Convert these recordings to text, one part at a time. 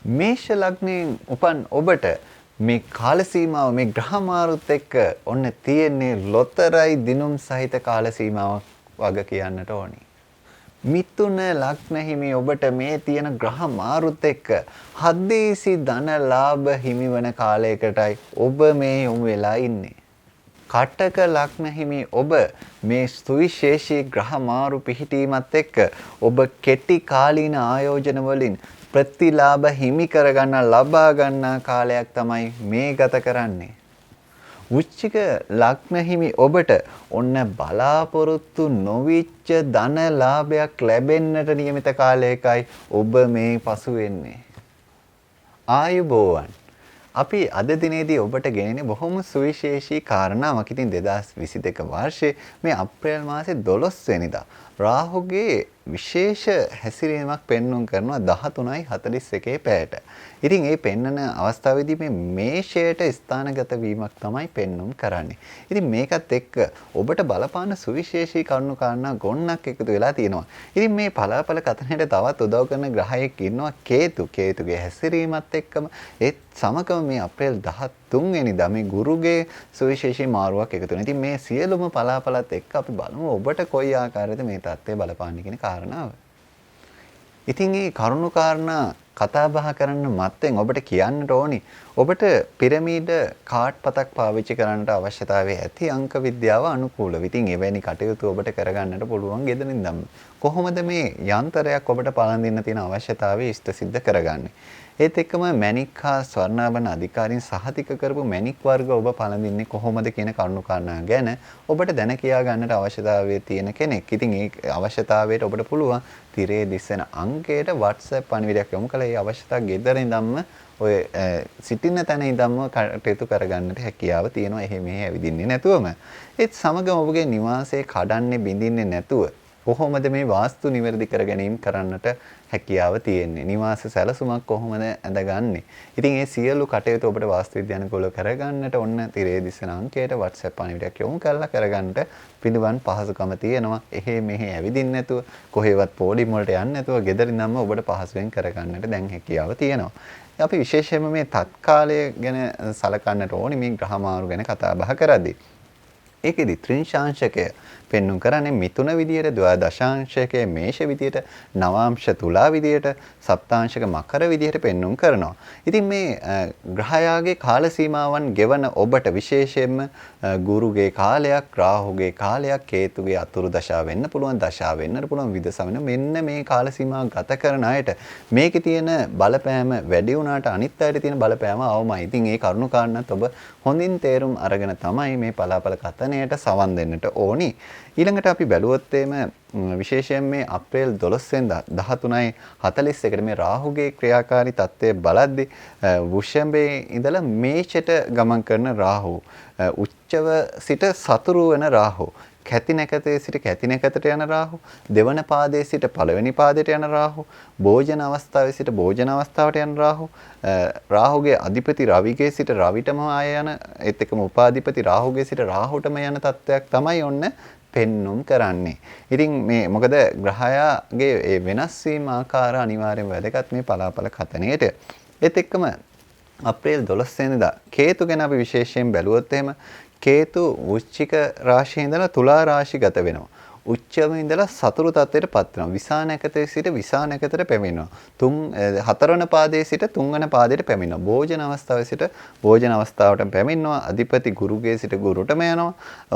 මේෂ ලග්නයෙන් උපන් ඔබට මේ කාල සීමාව මේ ග්‍රහ මාරුත් එක්ක ඔන්න තියෙන්නේ ලොතරයි දිනුම් සහිත කාල සීමාවක් වගේ කියන්නට ඕනි. මිථුන ලග්න හිමි ඔබට මේ තියෙන ග්‍රහ මාරුත් එක්ක හදේසි ධන ලාභ හිමිවන කාලයකටයි ඔබ මේ යොමු වෙලා ඉන්නේ. කටක ලග්න හිමි ඔබ මේ සුවිශේෂී ග්‍රහ මාරු පිහිටීමත් එක්ක ඔබ කෙටි කාලීන ආයෝජන වලින් ප්‍රතිලාභ හිමි කරගන්න ලබා ගන්නා කාලයක් තමයි මේ ගත කරන්නේ. වෘශ්චික ලග්න හිමි ඔබට ඔන්න බලාපොරොත්තු නොවිච්ච ධන ලාභයක් ලැබෙන්නට නියමිත කාලයකයි ඔබ මේ පසු වෙන්නේ. ආයුබෝවන්. අපි අද දිනේදී ඔබට ගෙනෙන්නේ බොහොම සුවිශේෂී කාරණාවක්. ඉතින් 2022 වර්ෂයේ මේ අප්‍රේල් මාසේ 12 වෙනිදා රාහුගේ විශේෂ හැසිරීමක් පෙන්වුම් කරනවා 13:41 පැයට. ඉතින් මේ පෙන්වන අවස්ථාවේදී මේ මේෂයට ස්ථානගත වීමක් තමයි පෙන්වුම් කරන්නේ. ඉතින් මේකත් එක්ක ඔබට බලපාන සුවිශේෂී කරුණු කාරණා ගොන්නක් එකතු වෙලා තියෙනවා. ඉතින් මේ පලාපල කතනයට තවත් උදව් කරන ග්‍රහයෙක් ඉන්නවා කේතු. කේතුගේ හැසිරීමත් එක්කම ඒත් සමගම මේ අප්‍රේල් 13 වෙනිදා මේ ගුරුගේ සුවිශේෂී මාරුවක් එකතු වෙනවා. ඉතින් මේ සියලුම පලාපලත් එක්ක අපි බලමු ඔබට කොයි ආකාරයකද මේ தත්ත්වය බලපාන්නේ කියන කාරණාව. ඉතින් මේ කරුණු කාරණා කතා බහ කරන්න මත්තෙන් ඔබට කියන්නට ඕනි ඔබට පිරමීඩ කාඩ් පතක් පාවිච්චි කරන්නට අවශ්‍යතාවය ඇති අංක විද්‍යාව අනුකූලව. ඉතින් එවැනි කටයුතු ඔබට කරගන්නට පුළුවන් ගෙදරින් ධම්ම. කොහොමද මේ යන්ත්‍රයක් ඔබට පලඳින්න තියෙන අවශ්‍යතාවය ඉෂ්ට සිද්ධ කරගන්නේ? ඒත් එක්කම මැණික් හා ස්වර්ණාභරණ අධිකාරීන් සහතික කරපු මැණික් වර්ග ඔබ පළඳින්නේ කොහොමද කියන කරුණු කාරණා ගැන ඔබට දැන කියා ගන්නට අවශ්‍යතාවය තියෙන කෙනෙක්. ඉතින් ඒ අවශ්‍යතාවයට ඔබට පුළුවන් තිරේ දිස්සන අංකයට WhatsApp පණිවිඩයක් යොමු කළා. ඒ අවශ්‍යතාව ගෙදරින් ඉඳන්ම ඔය සිටින තැන ඉඳන්ම කටයුතු කරගන්නට හැකියාව තියෙනවා. එහෙ මෙහෙ ඇවිදින්නේ නැතුවම. ඒත් සමගම ඔබගේ නිවාසයේ කඩන්නේ බිඳින්නේ නැතුව කොහොමද මේ වාස්තු නිවැරදි කර ගැනීම කරන්නට හැකියාව තියෙන්නේ? නිවාස සැලසුමක් කොහොමද ඇඳගන්නේ? ඉතින් මේ සියලු කටයුතු ඔබට වාස්තු විද්‍යානුකූලව කරගන්නට ඔන්න තිරේ දිස්සන අංකයට WhatsApp පණිවිඩයක් යොමු කරලා කරගන්නට පිළිවන් පහසුකම තියෙනවා. එහෙ මෙහෙ ඇවිදින්න නැතුව කොහෙවත් පොඩිම් වලට යන්න නැතුව ගෙදරින්ම ඔබට පහසුවෙන් කරගන්නට දැන් හැකියාව තියෙනවා. අපි විශේෂයෙන්ම මේ තත්කාලය ගැන සලකන්නට ඕනි මේ ග්‍රහ මාරු ගැන කතා බහ කරද්දී. ඒකෙදි ත්‍රිංශාංශකය පෙන්වුම් කරන්නේ මිථුන විදියට, ද්වාදශාංශකය මේෂ විදියට, නවාංශ තුලා විදියට, සප්තාංශක මකර විදියට පෙන්වුම් කරනවා. ඉතින් මේ ග්‍රහයාගේ කාල සීමාවන් ගෙවන ඔබට විශේෂයෙන්ම ගුරුගේ කාලයක්, රාහුගේ කාලයක්, කේතුගේ අතුරු දශා වෙන්න පුළුවන්, දශා වෙන්නට පුළුවන්, විදස වෙන මෙන්න මේ කාල සීමාව ගත කරන අයට මේකේ තියෙන බලපෑම වැඩි වුණාට අනිත් අයට තියෙන බලපෑම අවමයි. ඉතින් ඒ කරුණු කාරණාත් ඔබ හොඳින් තේරුම් අරගෙන තමයි මේ පලාපල කතනයට සවන් දෙන්නට ඕනි. ඊළඟට අපි බැලුවොත් විශේෂයෙන් මේ අප්‍රේල් 12 වෙනිදා 13:41ට මේ රාහුගේ ක්‍රියාකාරී තත්ත්වය බලද්දී වෘෂභයේ ඉඳලා මේෂයට ගමන් කරන රාහු, උච්චව සිට සතුරු වෙන රාහු, කැති නැකතේ සිට කැති නැකතට යන රාහු, දෙවන පාදයේ සිට පළවෙනි පාදයට යන රාහු, භෝජන අවස්ථාවේ සිට භෝජන අවස්ථාවට යන රාහු, රාහුගේ අධිපති රවිගේ සිට රවිටම ආය යන, ඒත් එක්කම උපාධිපති රාහුගේ සිට රාහුටම යන තත්ත්වයක් තමයි ඔන්න පෙන්눔 කරන්නේ. ඉතින් මේ මොකද ග්‍රහයාගේ ඒ වෙනස් වීම ආකාර අනිවාර්යයෙන්ම වැදගත් මේ පලාපල කතනයේට. ඒත් එක්කම අප්‍රේල් 12 වෙනිදා කේතු ගැන අපි විශේෂයෙන් බැලුවොත් එහෙම කේතු වෘශ්චික රාශියේ ඉඳලා තුලා රාශිගත වෙනවා. උච්චව ඉඳලා සතුරු තත්ත්වයට පත් වෙනවා. විසා නැකතේ සිට විසා නැකතට පැමිණෙනවා. හතරවන පාදයේ සිට තුන්වන පාදයට පැමිණෙනවා. භෝජන අවස්ථාවේ සිට භෝජන අවස්ථාවට පැමිණෙනවා. අධිපති ගුරුගේ සිට ගුරුටම යනවා.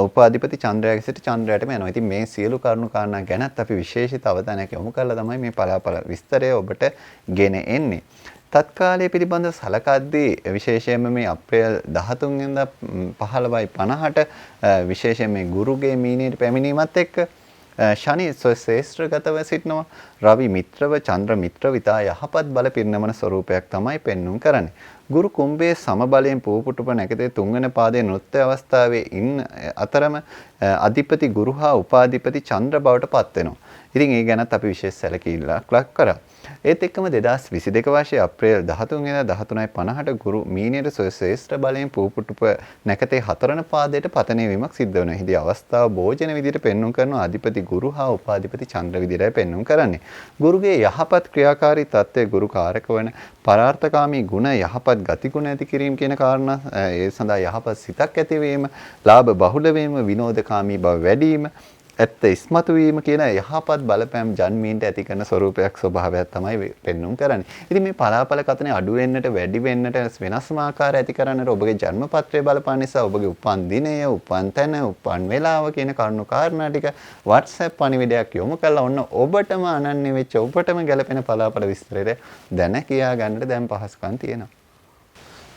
උපාධිපති චන්ද්‍රයාගේ සිට චන්ද්‍රයාටම යනවා. ඉතින් මේ සියලු කරුණු කාරණා ගැනත් අපි විශේෂිත අවධානයක් යොමු කරලා තමයි මේ පලාපල විස්තරය ඔබට ගෙන එන්නේ. තත්කාලය පිළිබඳව සලකද්දී විශේෂයෙන්ම මේ අප්‍රේල් 13 වෙනිදා 15:50ට විශේෂයෙන් මේ ගුරුගේ මීනයට පැමිණීමත් එක්ක ශනි ශ්‍රේෂ්ඨගතව සිටිනවා. රවි මිත්‍රව, චන්ද්‍ර මිත්‍රව ඉතා යහපත් බල පිරිනමන ස්වරූපයක් තමයි පෙන්වුම් කරන්නේ. ගුරු කුම්භයේ සමබලයෙන් පූපුටුප නැකතේ තුන්වන පාදයේ නෘත්‍ය අවස්ථාවේ ඉන්න අතරම අධිපති ගුරු හා උපාධිපති චන්ද්‍ර බවට පත් වෙනවා. ඉතින් ඒ ගැනත් අපි විශේෂ සැලකිල්ලක් ලක් කරා. ඒත් එක්කම 2022 වර්ෂයේ අප්‍රේල් 13 වෙනිදා 13:50ට ගුරු මීනයට ශ්‍රේෂ්ඨ බලයෙන් පූපුටුප නැකතේ හතරන පාදයට පතනය වීමක් සිද්ධ වෙනවා. එහිදී අවස්ථාව භෝජන විදිහට පෙන්වුම් කරන අධිපති ගුරු හා උපාධිපති චන්ද්‍ර විදිහටයි පෙන්වුම් කරන්නේ. ගුරුගේ යහපත් ක්‍රියාකාරී තත්ත්වයේ ගුරු කාරක වන පරාර්ථකාමී ගුණ යහපත් ගතිගුණ ඇති කිරීම කියන කාරණා ඒ සඳහා යහපත් සිතක් ඇතිවීම, ලාභ බහුල වීම, විනෝදකාමී බව වැඩි වීම, ඇත්ත ඉස්මතු වීම කියන යහපත් බලපෑම් ජන්මීන්ට ඇති කරන ස්වરૂපයක් ස්වභාවයක් තමයි පෙන්වුම් කරන්නේ. ඉතින් මේ පලාපල කතනේ අඩු වෙන්නට වැඩි වෙන්නට වෙනස්ම ආකාර ඇති කරන්නට ඔබගේ ජන්මපත්‍රය බලපාන නිසා ඔබගේ උපන් දිනය, උපන් තැන, උපන් වේලාව කියන කරුණු කාරණා ටික WhatsApp පණිවිඩයක් යොමු කරලා ඔන්න ඔබටම අනන්‍ය වෙච්ච ඔබටම ගැලපෙන පලාපල විස්තරය දැන කියා ගන්නට දැන් පහසුකම් තියෙනවා.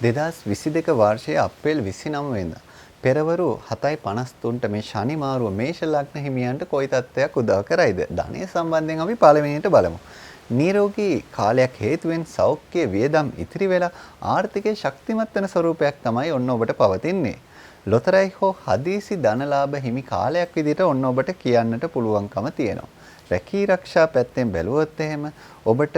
2022 වර්ෂයේ අප්‍රේල් 29 වෙනිදා පෙරවරු 7:53ට මේ ශනි මාරුව මේෂ ලග්න හිමියන්ට කොයි තත්ත්වයක් උදා කරයිද? ධනය සම්බන්ධයෙන් අපි පළවෙනියට බලමු. නිරෝගී කාලයක් හේතුවෙන් සෞඛ්‍ය වියදම් ඉතිරි වෙලා ආර්ථිකයේ ශක්තිමත් වෙන ස්වරූපයක් තමයි ඔන්න ඔබට පවතින්නේ. ලොතරැයි හෝ හදිසි ධනලාභ හිමි කාලයක් විදිහට ඔන්න ඔබට කියන්නට පුළුවන්කම තියෙනවා. රැකී ආරක්ෂා පැත්තෙන් බැලුවොත් එහෙම ඔබට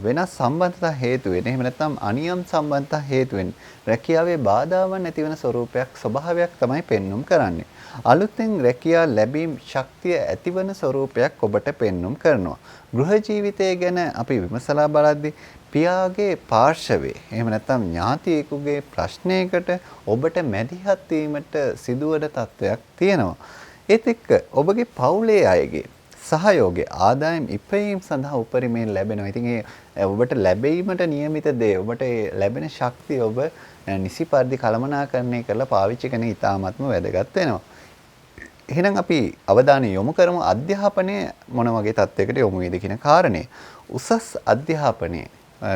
වෙනස් සම්බන්ධතා හේතු වෙන එහෙම නැත්නම් අනියම් සම්බන්ධතා හේතු වෙන රැකියාවේ බාධාවන් ඇති වෙන ස්වરૂපයක් ස්වභාවයක් තමයි පෙන්눔 කරන්නේ. අලුතෙන් රැකියාව ලැබීම් ශක්තිය ඇතිවන ස්වરૂපයක් ඔබට පෙන්눔 කරනවා. ගෘහ ජීවිතය ගැන අපි විමසලා බලද්දී පියාගේ පාර්ශවයේ එහෙම නැත්නම් ඥාතියෙකුගේ ප්‍රශ්නයකට ඔබට මැදිහත් වීමට සිදුවන තත්වයක් තියෙනවා. ඒත් එක්ක ඔබගේ පවුලේ අයගේ සහයෝගය ආදායම් ඉපයීම සඳහා උපරිමයෙන් ලැබෙනවා. ඉතින් ඒ ඔබට ලැබීමට නියමිත දේ ඔබට ලැබෙන ශක්තිය ඔබ නිසි පරිදි කළමනාකරණය කරලා පාවිච්චි කරන ඉතාමත්ම වැදගත් වෙනවා. එහෙනම් අපි අවධානය යොමු කරමු අධ්‍යාපනය මොන වගේ තත්යකට යොමු වේද කියන කාරණේ. උසස් අධ්‍යාපනයේ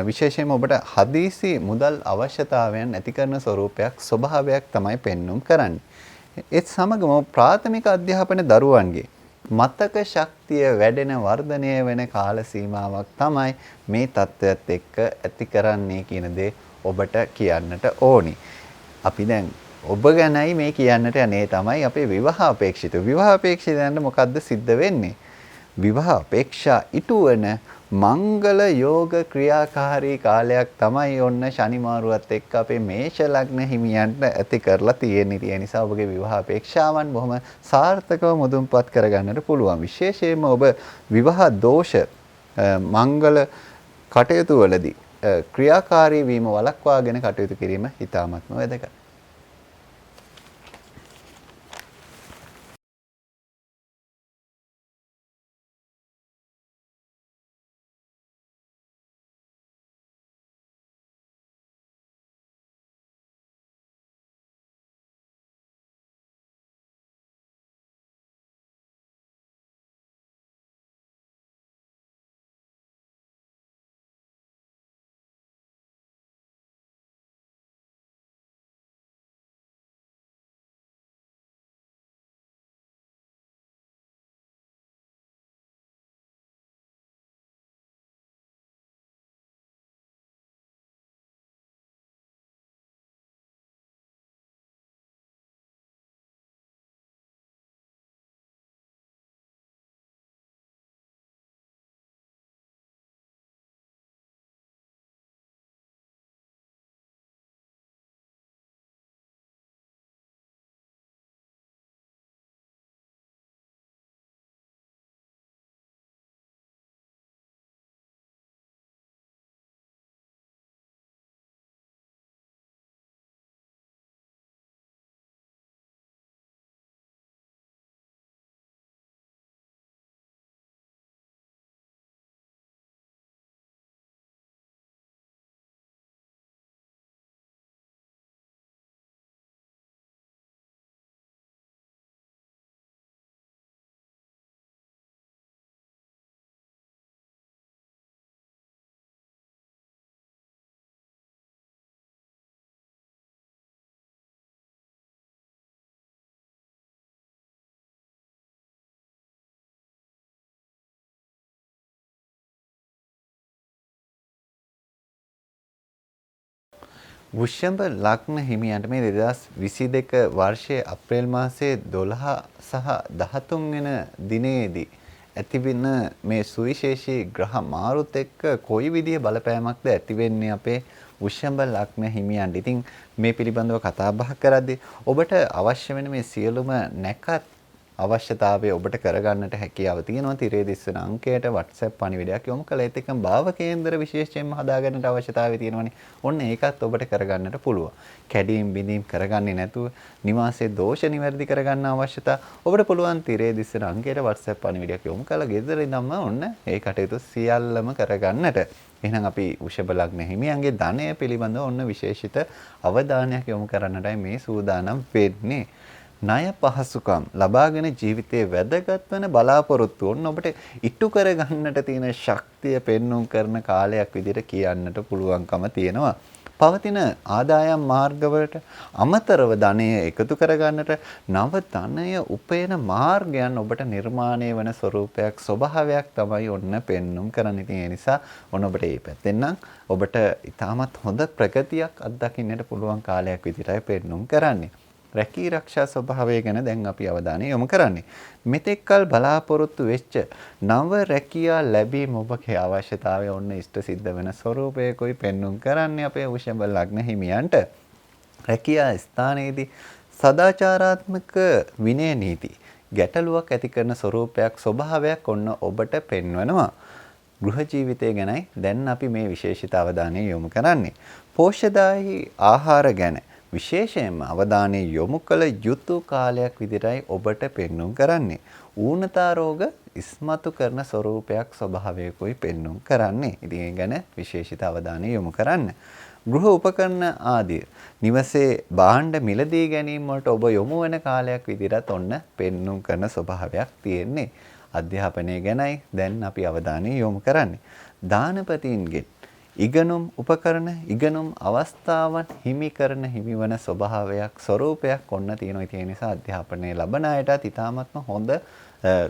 විශේෂයෙන්ම ඔබට හදිසි මුදල් අවශ්‍යතාවයන් ඇති කරන ස්වરૂපයක් ස්වභාවයක් තමයි පෙන්눔 කරන්නේ. ඒත් සමගම ප්‍රාථමික අධ්‍යාපන දරුවන්ගේ මතක ශක්තිය වැඩෙන වර්ධනය වෙන කාල සීමාවක් තමයි මේ தත්ත්වයට එක්ක ඇති කරන්නේ කියන දේ ඔබට කියන්නට ඕනි. අපි දැන් ඔබ ගැනයි මේ කියන්නට යන්නේ තමයි අපේ විවාහ අපේක්ෂිත. විවාහ අපේක්ෂිතයන්ට මොකද්ද සිද්ධ වෙන්නේ? විවාහ අපේක්ෂා ඉටුවන මංගල යෝග ක්‍රියාකාරී කාලයක් තමයි ඔන්න ශනි මාරුවත් එක්ක අපේ මේෂ ලග්න හිමියන්ට ඇති කරලා තියෙන්නේ. ඒ නිසා ඔබගේ විවාහ අපේක්ෂාවන් බොහොම සාර්ථකව මුදුන්පත් කරගන්නට පුළුවන්. විශේෂයෙන්ම ඔබ විවාහ දෝෂ මංගල කටයුතු වලදී ක්‍රියාකාරී වීම වළක්වාගෙන කටයුතු කිරීම ඉතාමත්ම වැදගත්. වෘෂභ ලග්න හිමියන්ට මේ 2022 වර්ෂයේ අප්‍රේල් මාසයේ 12 සහ 13 වෙන දිනේදී ඇතිවෙන මේ සුවිශේෂී ග්‍රහ මාරුත් එක්ක කොයි විදිහේ බලපෑමක්ද ඇති වෙන්නේ අපේ වෘෂභ ලග්න හිමියන්ට. ඉතින් මේ පිළිබඳව කතා බහ කරද්දී ඔබට අවශ්‍ය වෙන මේ සියලුම නැකත් අවශ්‍යතාවය ඔබට කරගන්නට හැකියාව තියෙනවා. තිරේ දිස්වන අංකයට WhatsApp පණිවිඩයක් යොමු කළා. ඒත් එක්කම භාව කේන්දර විශේෂයෙන්ම හදාගන්නට අවශ්‍යතාවය තියෙනවනේ. ඔන්න ඒකත් ඔබට කරගන්නට පුළුවන්. කැඩීම් බිඳීම් කරගන්නේ නැතුව නිවාසයේ දෝෂ නිවැරදි කරගන්න අවශ්‍යතාව ඔබට පුළුවන්. තිරේ දිස්වන අංකයට WhatsApp පණිවිඩයක් යොමු කළා. ගෙදර ඉඳන්ම ඔන්න ඒ කටයුතු සියල්ලම කරගන්නට. එහෙනම් අපි වෘෂභ ලග්න හිමියන්ගේ ධනය පිළිබඳව ඔන්න විශේෂිත අවධානයක් යොමු කරන්නටයි මේ සූදානම් වෙන්නේ. ණය පහසුකම් ලබාගෙන ජීවිතයේ වැදගත් වන බලාපොරොත්තු ඔන්න ඔබට ඉටු කර ගන්නට තියෙන ශක්තිය පෙන්වුම් කරන කාලයක් විදිහට කියන්නට පුළුවන්කම තියෙනවා. පවතින ආදායම් මාර්ගවලට අමතරව ධනය එකතු කර ගන්නට නව ධනය උපයන මාර්ගයන් ඔබට නිර්මාණය වන ස්වરૂපයක් ස්වභාවයක් තමයි ඔන්න පෙන්වුම් කරන්න. ඉතින් ඒ නිසා ඔන්න ඔබට මේ පැත්තෙන් නම් ඔබට ඉතාමත් හොඳ ප්‍රගතියක් අත්දකින්නට පුළුවන් කාලයක් විදිහටයි පෙන්වුම් කරන්නේ. රැකී රක්ෂා ස්වභාවය ගැන දැන් අපි අවධානය යොමු කරන්නේ. මෙතෙක්කල් බලාපොරොත්තු වෙච්ච නව රැකියා ලැබීම ඔබගේ අවශ්‍යතාවය ඔන්න ඉෂ්ට සිද්ධ වෙන ස්වરૂපයකයි පෙන්වුම් කරන්නේ අපේ වෘෂභ ලග්න හිමියන්ට. රැකියා ස්ථානයේදී සදාචාරාත්මක විනය නීති ගැටලුවක් ඇති කරන ස්වરૂපයක් ස්වභාවයක් ඔන්න ඔබට පෙන්වනවා. ගෘහ ජීවිතය ගැනයි දැන් අපි මේ විශේෂිත අවධානය යොමු කරන්නේ. පෝෂ්‍යදායී ආහාර ගැන විශේෂයෙන්ම අවධානය යොමු කළ යුතු කාලයක් විදිහටයි ඔබට පෙන්වුම් කරන්නේ. ඌනතා රෝග ඉස්මතු කරන ස්වરૂපයක් ස්වභාවයකයි පෙන්වුම් කරන්නේ. ඉතින් ඒ ගැන විශේෂිත අවධානය යොමු කරන්න. ගෘහ උපකරණ ආදී නිවසේ භාණ්ඩ මිලදී ගැනීම වලට ඔබ යොමු වෙන කාලයක් විදිහට ඔන්න පෙන්වුම් කරන ස්වභාවයක් තියෙන්නේ. අධ්‍යාපනය ගැනයි දැන් අපි අවධානය යොමු කරන්නේ. දානපතීන්ගෙන් ඉගෙනුම් උපකරණ ඉගෙනුම් අවස්ථාවන් හිමි කරන හිමිවන ස්වභාවයක් ස්වરૂපයක් ඔන්න තියෙනවා. ඒ නිසා අධ්‍යාපනයේ ලබන අයටත් ඉතාමත්ම හොඳ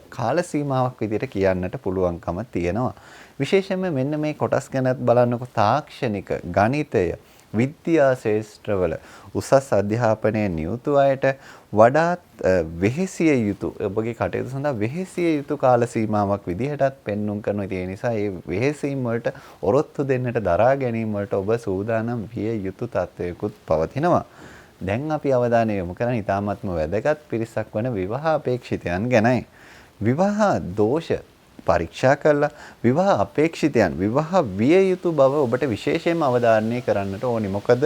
කාල සීමාවක් විදිහට කියන්නට පුළුවන්කම තියෙනවා. විශේෂයෙන්ම මෙන්න මේ කොටස් ගැනත් බලන්නකො තාක්ෂණික ගණිතය විද්‍යා ශාස්ත්‍රවල උසස් අධ්‍යාපනයේ නියුතු අයට වඩාත් වෙහෙසිය යුතු ඔබගේ කටයුතු සඳහා වෙහෙසිය යුතු කාල සීමාවක් විදිහටත් පෙන්වුම් කරනවා. ඒ නිසා මේ වෙහෙසීම් වලට ඔරොත්තු දෙන්නට දරා ගැනීම වලට ඔබ සූදානම් විය යුතු තත්වයකුත් පවතිනවා. දැන් අපි අවධානය යොමු කරන්නේ ඉතාමත්ම වැදගත් පිරිසක් වන විවාහ අපේක්ෂිතයන් ගැනයි. විවාහ දෝෂ පරීක්ෂා කරලා විවාහ අපේක්ෂිතයන් විවාහ විය යුතු බව ඔබට විශේෂයෙන්ම අවධාරණය කරන්නට ඕනි. මොකද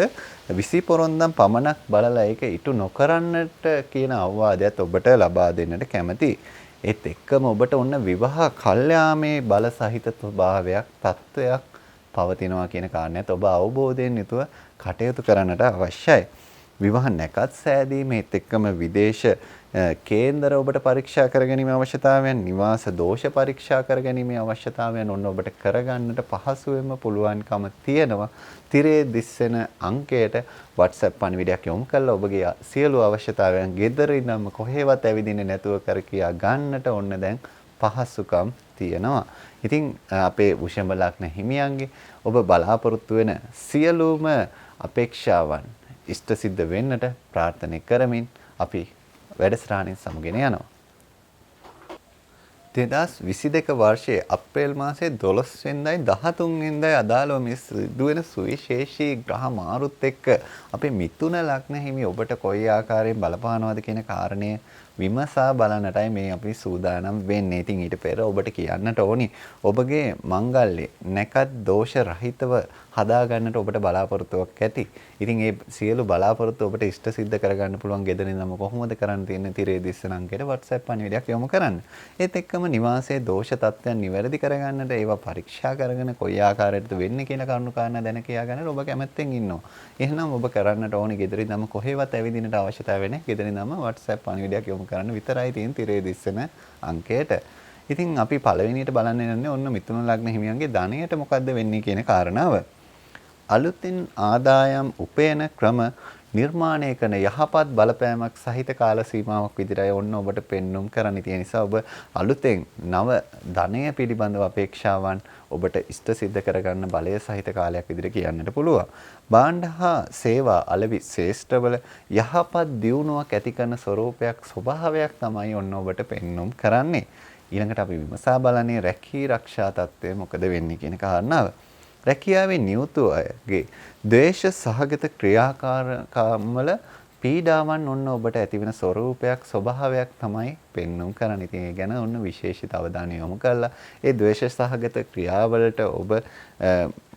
20 පොරොන්දම් පමණක් බලලා ඒක ඉටු නොකරන්නට කියන අවවාදයත් ඔබට ලබා දෙන්නට කැමතියි. ඒත් එක්කම ඔබට ඔන්න විවාහ කල්යාමේ බල සහිත ස්වභාවයක් තත්වයක් පවතිනවා කියන කාරණයත් ඔබ අවබෝධයෙන් යුතුව කටයුතු කරන්නට අවශ්‍යයි. විවාහ නැකත් සෑදීමේත් එක්කම විදේශ කේන්දර ඔබට පරීක්ෂා කරගැනීමේ අවශ්‍යතාවයන් නිවාස දෝෂ පරීක්ෂා කරගැනීමේ අවශ්‍යතාවයන් ඔන්න ඔබට කරගන්නට පහසුවෙන්ම පුළුවන්කම තියෙනවා. තිරේ දිස්සෙන අංකයට WhatsApp පණිවිඩයක් යොමු කරලා ඔබගේ සියලු අවශ්‍යතාවයන් ගෙදර ඉඳන්ම කොහෙවත් ඇවිදින්නේ නැතුව කර කියා ගන්නට ඔන්න දැන් පහසුකම් තියෙනවා. ඉතින් අපේ වෘෂභ ලග්න හිමියන්ගේ ඔබ බලාපොරොත්තු වෙන සියලුම අපේක්ෂාවන් ඉෂ්ට සිද්ධ වෙන්නට ප්‍රාර්ථනා කරමින් අපි වැඩසටහනින් සමුගෙන යනවා. 2022 වර්ෂයේ අප්‍රේල් මාසයේ 12 වෙනිදායි 13 වෙනිදායි අදාළව මේ සිදුවෙන සුවිශේෂී ග්‍රහ මාරුත් එක්ක අපේ මිථුන ලග්න හිමි ඔබට කොයි ආකාරයෙන් බලපානවද කියන කාරණය විමසා බලන්නටයි මේ අපි සූදානම් වෙන්නේ. ඉතින් ඊට පෙර ඔබට කියන්නට ඕනි ඔබගේ මංගල්‍ය නැකත් දෝෂ රහිතව හදා ගන්නට ඔබට බලාපොරොත්තුවක් ඇති. ඉතින් ඒ සියලු බලාපොරොත්තු ඔබට ඉෂ්ට සිද්ධ කරගන්න පුළුවන් ගෙදර ඉඳන්ම කොහොමද කරන්න තියෙන්නේ? තිරේ දිස්සන අංකයට WhatsApp පණිවිඩයක් යොමු කරන්න. ඒත් එක්කම නිවාසයේ දෝෂ තත්ත්වයන් නිවැරදි කරගන්නට ඒවා පරීක්ෂා කරගෙන කොයි ආකාරයකටද වෙන්නේ කියන කරුණු කාරණා දැන කියා ගන්නට ඔබ කැමැත්තෙන් ඉන්නවා. එහෙනම් ඔබ කරන්නට ඕනි ගෙදර ඉඳන්ම කොහෙවත් ඇවිදින්නට අවශ්‍යතාවය නැහැ. ගෙදර ඉඳන්ම WhatsApp පණිවිඩයක් යොමු කරන්න විතරයි තියෙන තිරේ දිස්සන අංකයට. ඉතින් අපි පළවෙනියට බලන්න යන්නේ ඔන්න මිථුන ලග්න හිමියන්ගේ ධනයට මොකද්ද වෙන්නේ කියන කාරණාව. අලුතින් ආදායම් උපයන ක්‍රම නිර්මාණය කරන යහපත් බලපෑමක් සහිත කාල සීමාවක් විදිහටයි ඔන්න ඔබට පෙන්눔 කරන්න තියෙන නිසා ඔබ අලුතෙන් නව ධනය පිළිබඳව අපේක්ෂාවන් ඔබට ඉෂ්ට සිද්ධ කරගන්න බලය සහිත කාලයක් විදිහට කියන්නට පුළුවන්. භාණ්ඩ හා සේවා අලෙවි ශ්‍රේෂ්ඨවල යහපත් දියුණුවක් ඇති කරන ස්වરૂපයක් ස්වභාවයක් තමයි ඔන්න ඔබට පෙන්눔 කරන්නේ. ඊළඟට අපි විමසා බලන්නේ රැකී ආරක්ෂා තත්ත්වය මොකද වෙන්නේ කියන කාරණාව. රැකියාවේ නියුතු අයගේ ද්වේෂ සහගත ක්‍රියාකාරකම්වල පීඩාවන් ඔන්න ඔබට ඇතිවෙන ස්වરૂපයක් ස්වභාවයක් තමයි පෙන්눔 කරන්නේ. ඉතින් ඒ ගැන ඔන්න විශේෂිත අවධානය යොමු කරලා ඒ ද්වේෂ සහගත ක්‍රියාවලට ඔබ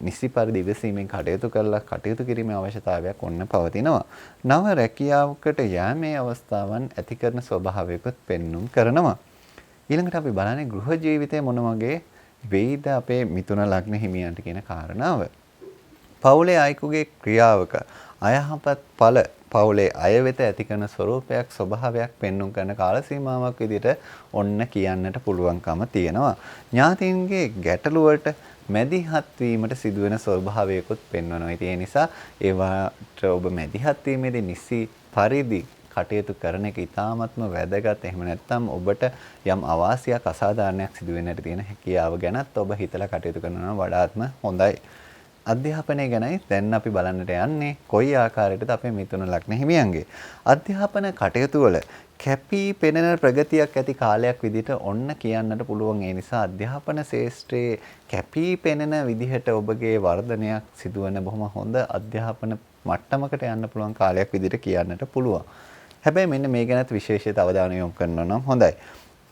නිසි පරිදි ඉවසීමෙන් කටයුතු කරලා කටයුතු කිරීමේ අවශ්‍යතාවයක් ඔන්න පවතිනවා. නව රැකියාවකට යෑමේ අවස්ථාවන් ඇති කරන ස්වභාවයකුත් පෙන්눔 කරනවා. ඊළඟට අපි බලන්නේ ගෘහ ජීවිතය මොන වගේ වෙයිද අපේ මිථුන ලග්න හිමියන්ට කියන කාරණාව. පවුලේ අයෙකුගේ ක්‍රියාවක අයහපත් ඵල පවුලේ අය වෙත ඇති කරන ස්වરૂපයක් ස්වභාවයක් පෙන්눔 කරන කාල සීමාවක් විදිහට ඔන්න කියන්නට පුළුවන්කම තියෙනවා. ඥාතීන්ගේ ගැටලු වලට මැදිහත් වීමට සිදුවෙන ස්වභාවයකුත් පෙන්වනවා. ඉතින් ඒ නිසා ඒවට ඔබ මැදිහත් වීමේදී නිසි පරිදි කටයුතු කරන එක ඉතාමත්ම වැදගත්. එහෙම නැත්නම් ඔබට යම් අවාසියක් අසාධාරණයක් සිදු වෙන්නට තියෙන හැකියාව ගැනත් ඔබ හිතලා කටයුතු කරනවා වඩාත්ම හොඳයි. අධ්‍යාපනය ගැනයි දැන් අපි බලන්නට යන්නේ කොයි ආකාරයකටද අපේ මිථුන ලග්න හිමියන්ගේ අධ්‍යාපන කටයුතු වල කැපී පෙනෙන ප්‍රගතියක් ඇති කාලයක් විදිහට ඔන්න කියන්නට පුළුවන්. ඒ නිසා අධ්‍යාපන ශාස්ත්‍රයේ කැපී පෙනෙන විදිහට ඔබගේ වර්ධනයක් සිදුවන බොහොම හොඳ අධ්‍යාපන මට්ටමකට යන්න පුළුවන් කාලයක් විදිහට කියන්නට පුළුවන්. හැබැයි මෙන්න මේ ගැනත් විශේෂිත අවධානය යොමු කරනවා නම් හොඳයි.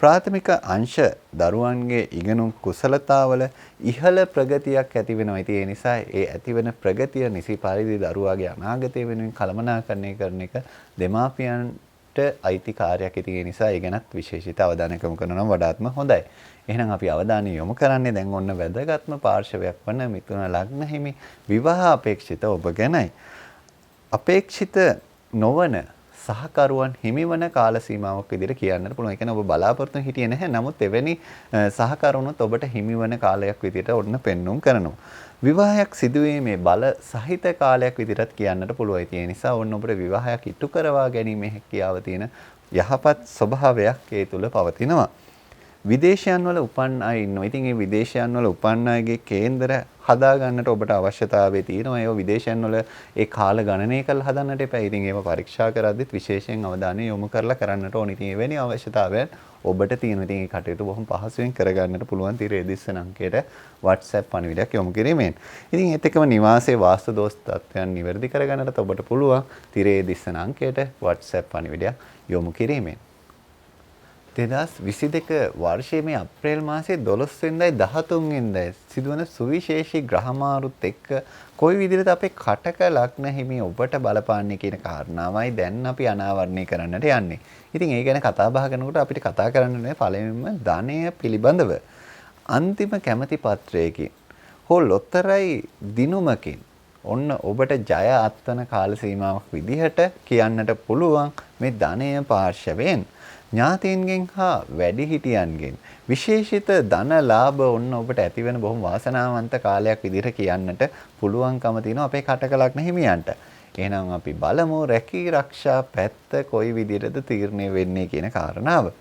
ප්‍රාථමික අංශ දරුවන්ගේ ඉගෙනුම් කුසලතාවල ඉහළ ප්‍රගතියක් ඇති වෙනවා. ඉතින් ඒ නිසා ඒ ඇතිවෙන ප්‍රගතිය නිසි පරිදි දරුවාගේ අනාගතය වෙනුවෙන් කළමනාකරණය කරන එක දෙමාපියන්ට අයිති කාර්යයක්. ඉතින් ඒ නිසා ඒ ගැනත් විශේෂිත අවධානයක් යොමු කරනවා වඩාත්ම හොඳයි. එහෙනම් අපි අවධානය යොමු කරන්නේ දැන් ඔන්න වැදගත්ම පාර්ශවයක් වන මිථුන ලග්න හිමි විවාහ අපේක්ෂිත ඔබ ගැනයි. අපේක්ෂිත නොවන සහකරුවන් හිමිවන කාල සීමාවක් විදිහට කියන්නට පුළුවන්. ඒ කියන්නේ ඔබ බලාපොරොත්තු හිටියේ නැහැ. නමුත් එවැනි සහකරුණුත් ඔබට හිමිවන කාලයක් විදිහට ඔන්න පෙන්눔 කරනවා. විවාහයක් සිදුවීමේ බල සහිත කාලයක් විදිහට කියන්නට පුළුවන්. ඒ නිසා ඔන්න ඔබට විවාහයක් ඉටු කරවා ගැනීමේ හැකියාව තියෙන යහපත් ස්වභාවයක් ඒ තුල පවතිනවා. විදේශයන් වල උපන් අය ඉන්නවා. ඉතින් මේ විදේශයන් වල උපන් අයගේ කේන්දර හදා ගන්නට ඔබට අවශ්‍යතාවය තියෙනවා. ඒව විදේශයන් වල ඒ කාල ගණනය කරලා හදන්නට එපා. ඉතින් ඒව පරීක්ෂා කරද්දිත් විශේෂයෙන් අවධානය යොමු කරලා කරන්නට ඕනේ. ඉතින් එවැනි අවශ්‍යතාවයන් ඔබට තියෙනවා. ඉතින් මේ කටයුතු බොහොම පහසුවෙන් කරගන්නට පුළුවන්. තිරේ දිස්සන අංකයට WhatsApp පණිවිඩයක් යොමු කිරීමෙන්. ඉතින් ඒත් එක්කම නිවාසයේ වාස්තු දෝෂ තත්ත්වයන් නිවැරදි කරගන්නට ඔබට පුළුවන්. තිරේ දිස්සන අංකයට WhatsApp පණිවිඩයක් යොමු කිරීමෙන්. 2022 වර්ෂයේ මේ අප්‍රේල් මාසයේ 12 වෙනිදායි 13 වෙනිදායි සිදුවන සුවිශේෂී ග්‍රහමාරුත් එක්ක කොයි විදිහට අපේ කටක ලග්න හිමි ඔබට බලපාන්නේ කියන කාරණාවයි දැන් අපි අනාවරණය කරන්නට යන්නේ. ඉතින් ඒ ගැන කතා බහ කරනකොට අපිට කතා කරන්න පළවෙනිම ධනය පිළිබඳව අන්තිම කැමැති පත්‍රයකින් හෝ ලොතරැයි දිනුමකින් ඔන්න ඔබට ජය අත්වන කාල සීමාවක් විදිහට කියන්නට පුළුවන් මේ ධනය පාර්ශවයෙන්. ඥාතීන්ගෙන් හා වැඩිහිටියන්ගෙන් විශේෂිත ධන ලාභ ඔන්න ඔබට ඇතිවෙන බොහොම වාසනාවන්ත කාලයක් විදිහට කියන්නට පුළුවන්කම තියෙනවා අපේ කටක ලග්න හිමියන්ට. එහෙනම් අපි බලමු රැකී ආරක්ෂා පැත්ත කොයි විදිහටද තීරණය වෙන්නේ කියන කාරණාව.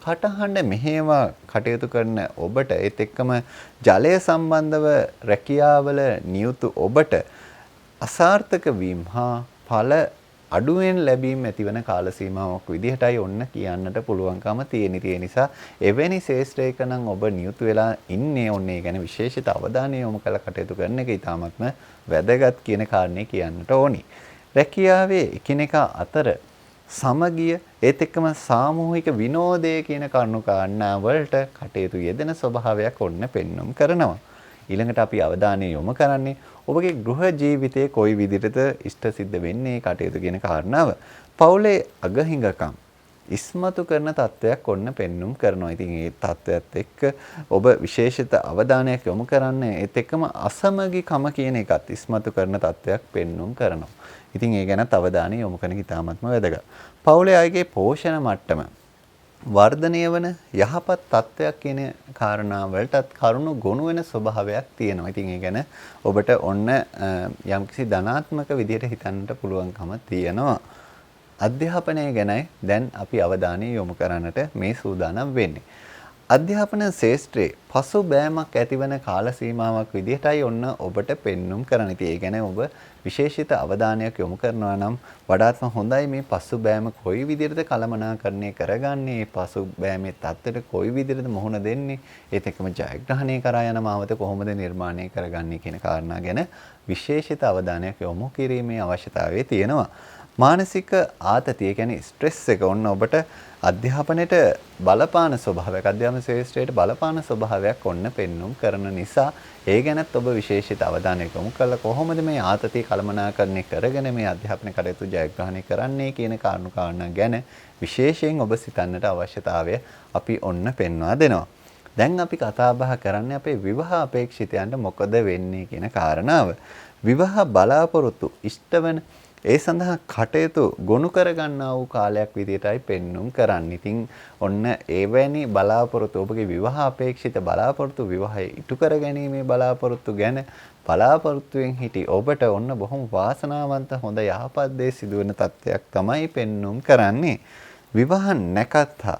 කටහඬ මෙහෙම කටයුතු කරන ඔබට ඒත් එක්කම ජලය සම්බන්ධව රැකියාවල නියුතු ඔබට අසාර්ථක වීම හා ඵල අඩුවෙන් ලැබීම ඇතිවන කාල සීමාවක් විදිහටයි ඔන්න කියන්නට පුළුවන්කම තියෙන. ඒ නිසා එවැනි ශේෂ්ත්‍රයක නම් ඔබ නියුතු වෙලා ඉන්නේ ඔන්නේ ගැන විශේෂිත අවධානය යොමු කළ කටයුතු කරන එක ඉතාමත්ම වැදගත් කියන කාරණේ කියන්නට ඕනි. රැකියාවේ එකිනෙකා අතර සමගිය ඒත් එක්කම සාමූහික විනෝදය කියන කරුණු කාරණා වලට කටයුතු යෙදෙන ස්වභාවයක් ඔන්න පෙන්눔 කරනවා. ඊළඟට අපි අවධානය යොමු කරන්නේ ඔබගේ ගෘහ ජීවිතයේ කොයි විදිහටද ඉෂ්ට සිද්ධ වෙන්නේ කටයුතු කියන කාරණාව. පවුලේ අගහිඟකම් ඉස්මතු කරන තත්වයක් ඔන්න පෙන්눔 කරනවා. ඉතින් ඒ තත්වයත් එක්ක ඔබ විශේෂිත අවධානයක් යොමු කරන්නේ ඒත් එක්කම අසමගිකම කියන එකත් ඉස්මතු කරන තත්වයක් පෙන්눔 කරනවා. ඉතින් ඒ ගැනත් අවධානය යොමු කරන එක ඉතාමත්ම වැදගත්. පවුලේ අයගේ පෝෂණ මට්ටම වර්ධනය වන යහපත් තත්ත්වයක් කියන කාරණාවලටත් කරුණු ගොනු වෙන ස්වභාවයක් තියෙනවා. ඉතින් ඒ ගැන ඔබට ඔන්න යම්කිසි ධනාත්මක විදිහට හිතන්නට පුළුවන්කම තියෙනවා. අධ්‍යාපනය ගැනයි දැන් අපි අවධානය යොමු කරන්නට මේ සූදානම් වෙන්නේ. අධ්‍යාපන ශාස්ත්‍රයේ පසුබෑමක් ඇතිවන කාල සීමාවක් විදිහටයි ඔන්න ඔබට පෙන්눔 කරන්න. ඉතින් ඒ ගැන ඔබ විශේෂිත අවධානයක් යොමු කරනවා නම් වඩාත්ම හොඳයි. මේ පසුබෑම කොයි විදිහටද කළමනාකරණය කරගන්නේ, මේ පසුබෑමේ தත්ත්වයට කොයි විදිහටද මුහුණ දෙන්නේ, ඒත් එක්කම ජයග්‍රහණය කරා යන මාවත කොහොමද නිර්මාණය කරගන්නේ කියන කාරණා ගැන විශේෂිත අවධානයක් යොමු කිරීමේ අවශ්‍යතාවය තියෙනවා. මානසික ආතතිය කියන්නේ ස්ට්‍රෙස් එක ඔන්න ඔබට අධ්‍යාපනයට බලපාන ස්වභාවයක්, අධ්‍යාපන ශාස්ත්‍රයට බලපාන ස්වභාවයක් ඔන්න පෙන්눔 කරන නිසා ඒ ගැනත් ඔබ විශේෂිත අවධානයක් යොමු කළා. කොහොමද මේ ආතතිය කළමනාකරණය කරගෙන මේ අධ්‍යාපන කටයුතු ජයග්‍රහණය කරන්නේ කියන කාරණා ගැන විශේෂයෙන් ඔබ සිතන්නට අවශ්‍යතාවය අපි ඔන්න පෙන්වා දෙනවා. දැන් අපි කතා බහ කරන්නේ අපේ විවාහ අපේක්ෂිතයන්ට මොකද වෙන්නේ කියන කාරණාව. විවාහ බලාපොරොත්තු ඉෂ්ටවන ඒ සඳහා කටයුතු ගොනු කරගන්නා වූ කාලයක් විදිහටයි පෙන්눔 කරන්නේ. ඉතින් ඔන්න එවැනි බලාපොරොත්තු ඔබගේ විවාහ අපේක්ෂිත බලාපොරොත්තු විවාහය ඉටු කර ගැනීමේ බලාපොරොත්තු ගැන බලාපොරොත්තුෙන් හිටි ඔබට ඔන්න බොහොම වාසනාවන්ත හොඳ යහපත් දේ සිදුවෙන තත්ත්වයක් තමයි පෙන්눔 කරන්නේ. විවාහ නැකත්තා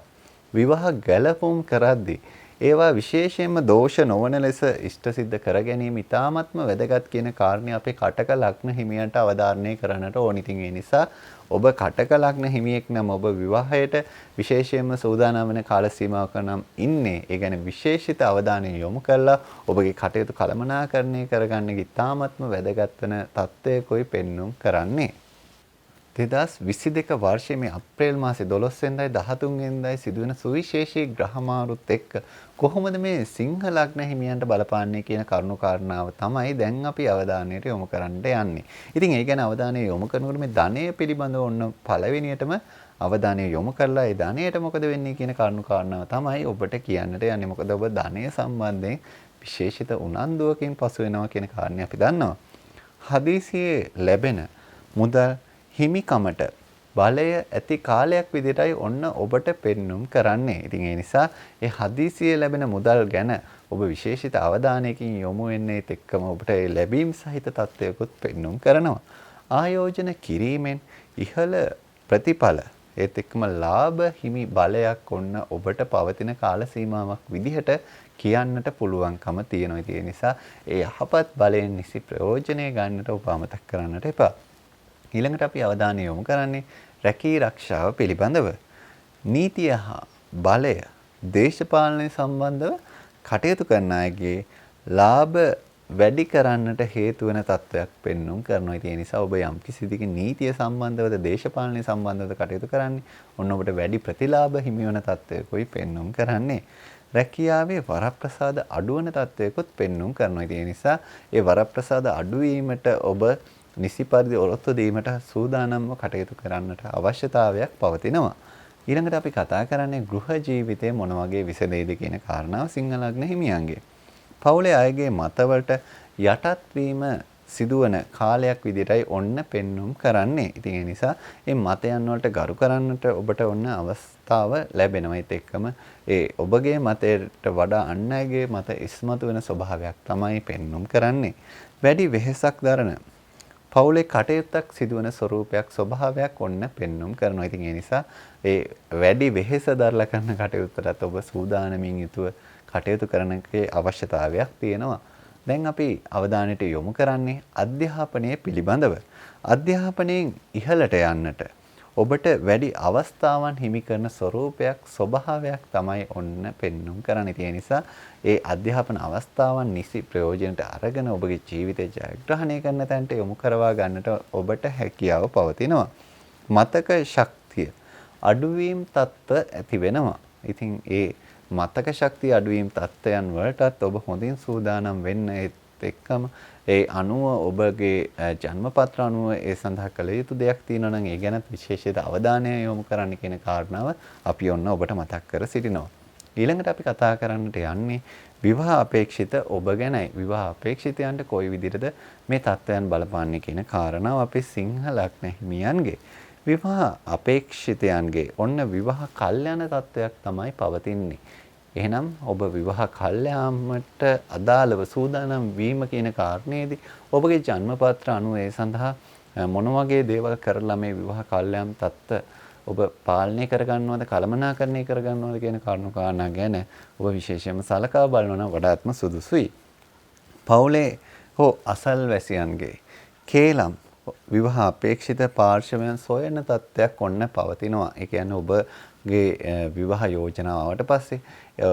විවාහ ගැලපුම් කරද්දී ඒවා විශේෂයෙන්ම දෝෂ නොවන ලෙස ඉෂ්ට සිද්ධ කර ගැනීම ඉතාමත්ම වැදගත් කියන කාරණේ අපේ කටක ලග්න හිමියන්ට අවධාරණය කරන්නට ඕන. ඉතින් ඒ නිසා ඔබ කටක ලග්න හිමියෙක් නම් ඔබ විවාහයට විශේෂයෙන්ම සූදානම් වෙන කාල සීමාවක නම් ඉන්නේ. ඒ ගැන විශේෂිත අවධානය යොමු කරලා ඔබගේ කටයුතු කළමනාකරණය කරගන්න ඉතාමත්ම වැදගත් වෙන තත්ත්වයකයි පෙන්눔 කරන්නේ. 2022 වර්ෂයේ මේ අප්‍රේල් මාසේ 12 වෙනිදායි 13 වෙනිදායි සිදුවෙන සුවිශේෂී ග්‍රහ මාරුත් එක්ක කොහොමද මේ සිංහ ලග්න හිමියන්ට බලපාන්නේ කියන කරුණු කාරණාව තමයි දැන් අපි අවධානයට යොමු කරන්න යන්නේ. ඉතින් ඒ ගැන අවධානය යොමු කරනකොට මේ ධනය පිළිබඳව ඔන්න පළවෙනියටම අවධානය යොමු කරලා ඒ ධනයට මොකද වෙන්නේ කියන කරුණු කාරණාව තමයි ඔබට කියන්නට යන්නේ. මොකද ඔබ ධනය සම්බන්ධයෙන් විශේෂිත උනන්දුවකින් පසු වෙනවා කියන කාරණේ අපි දන්නවා. හදිසියේ ලැබෙන මුදල් හිමිකමට බලය ඇති කාලයක් විදිහටයි ඔන්න ඔබට පෙන්눔 කරන්නේ. ඉතින් ඒ නිසා ඒ හදිසියේ ලැබෙන මුදල් ගැන ඔබ විශේෂිත අවධානයකින් යොමු වෙන්නේත් එක්කම ඔබට ඒ ලැබීම් සහිත තත්ත්වයකුත් පෙන්눔 කරනවා. ආයෝජන කිරීමෙන් ඉහළ ප්‍රතිඵල ඒත් එක්කම ලාභ හිමි බලයක් ඔන්න ඔබට පවතින කාල සීමාවක් විදිහට කියන්නට පුළුවන්කම තියෙනවා. ඒ නිසා ඒ යහපත් බලයෙන් නිසි ප්‍රයෝජනය ගන්නට ඔබ අමතක කරන්නට එපා. ඊළඟට අපි අවධානය යොමු කරන්නේ රැකී ආරක්ෂාව පිළිබඳව. නීතිය හා බලය දේශපාලනය සම්බන්ධව කටයුතු කරන අයගේ ලාභ වැඩි කරන්නට හේතු වෙන තත්ත්වයක් පෙන්눔 කරනවා. ඒ නිසා ඔබ යම් කිසි දෙයක නීතිය සම්බන්ධවද දේශපාලනය සම්බන්ධවද කටයුතු කරන්නේ ඔන්න ඔබට වැඩි ප්‍රතිලාභ හිමි වෙන තත්ත්වයකයි පෙන්눔 කරන්නේ. රැකියාවේ වරප්‍රසාද අඩු වෙන තත්ත්වයකොත් පෙන්눔 කරනවා. ඒ නිසා ඒ වරප්‍රසාද අඩු වීමට ඔබ නිසි පරිදි ඔරොත්තු දීමට සූදානම්ව කටයුතු කරන්නට අවශ්‍යතාවයක් පවතිනවා. ඊළඟට අපි කතා කරන්නේ ගෘහ ජීවිතය මොන වගේ විසඳෙයිද කියන කාරණාව සිංහ ලග්න හිමියන්ගේ. පවුලේ අයගේ මතවලට යටත් වීම සිදුවන කාලයක් විදිහටයි ඔන්න පෙන්눔 කරන්නේ. ඉතින් ඒ නිසා මේ මතයන් වලට ගරු කරන්නට ඔබට ඔන්න අවස්ථාව ලැබෙනවා. ඒත් එක්කම ඒ ඔබගේ මතයට වඩා අන් අයගේ මත ඉස්මතු වෙන ස්වභාවයක් තමයි පෙන්눔 කරන්නේ. වැඩි වෙහෙසක් දරන පවුලේ කටයුත්තක් සිදුවන ස්වරූපයක් ස්වභාවයක් ඔන්න පෙන්눔 කරනවා. ඉතින් ඒ නිසා ඒ වැඩි වෙහෙස දරලා කරන කටයුත්තට ඔබ සූදානමින් යුතුව කටයුතු කරන්නකේ අවශ්‍යතාවයක් තියෙනවා. දැන් අපි අවධානයට යොමු කරන්නේ අධ්‍යාපනය පිළිබඳව. අධ්‍යාපනයෙන් ඉහළට යන්නට ඔබට වැඩි අවස්ථාවන් හිමි කරන ස්වරූපයක් ස්වභාවයක් තමයි ඔන්න පෙන්눔 කරන්නේ. ඒ නිසා ඒ අධ්‍යාපන අවස්ථාවන් නිසි ප්‍රයෝජනට අරගෙන ඔබගේ ජීවිතය ජයග්‍රහණය කරන තැනට යොමු කරවා ගන්නට ඔබට හැකියාව පවතිනවා. මතක ශක්තිය අඩුවීම් තත්ත්ව ඇති වෙනවා. ඉතින් ඒ මතක ශක්තිය අඩුවීම් තත්ත්වයන් වලටත් ඔබ හොඳින් සූදානම් වෙන්න එක්කම ඒ අනුව ඔබගේ ජන්මපත්‍ර අනුව ඒ සඳහා කළ යුතු දෙයක් තියෙනවා නම් ඒ ගැනත් විශේෂිත අවධානය යොමු කරන්න කියන කාරණාව අපි ඔන්න ඔබට මතක් කර සිටිනවා. ඊළඟට අපි කතා කරන්නට යන්නේ විවාහ අපේක්ෂිත ඔබ ගැනයි. විවාහ අපේක්ෂිතයන්ට කොයි විදිහටද මේ තත්ත්වයන් බලපාන්නේ කියන කාරණාව අපේ සිංහ ලග්න හිමියන්ගේ. විවාහ අපේක්ෂිතයන්ගේ ඔන්න විවාහ කල්යන තත්වයක් තමයි පවතින්නේ. එහෙනම් ඔබ විවාහ කල්යාමට අදාළව සූදානම් වීම කියන කාරණේදී ඔබගේ ජන්මපත්‍ර අනුව ඒ සඳහා මොන වගේ දේවල් කරලා මේ විවාහ කල්යාම තත්ත්ව ඔබ පාලනය කරගන්නවද කළමනාකරණය කරගන්නවද කියන කරුණු කාරණා ගැන ඔබ විශේෂයෙන්ම සලකා බලනවා නම් වඩාත්ම සුදුසුයි. පවුලේ හෝ අසල්වැසියන්ගේ කේලම් විවාහ අපේක්ෂිත පාර්ශවයන් සොයන තත්ත්වයක් ඔන්න පවතිනවා. ඒ කියන්නේ ඔබගේ විවාහ යෝජනාවට පස්සේ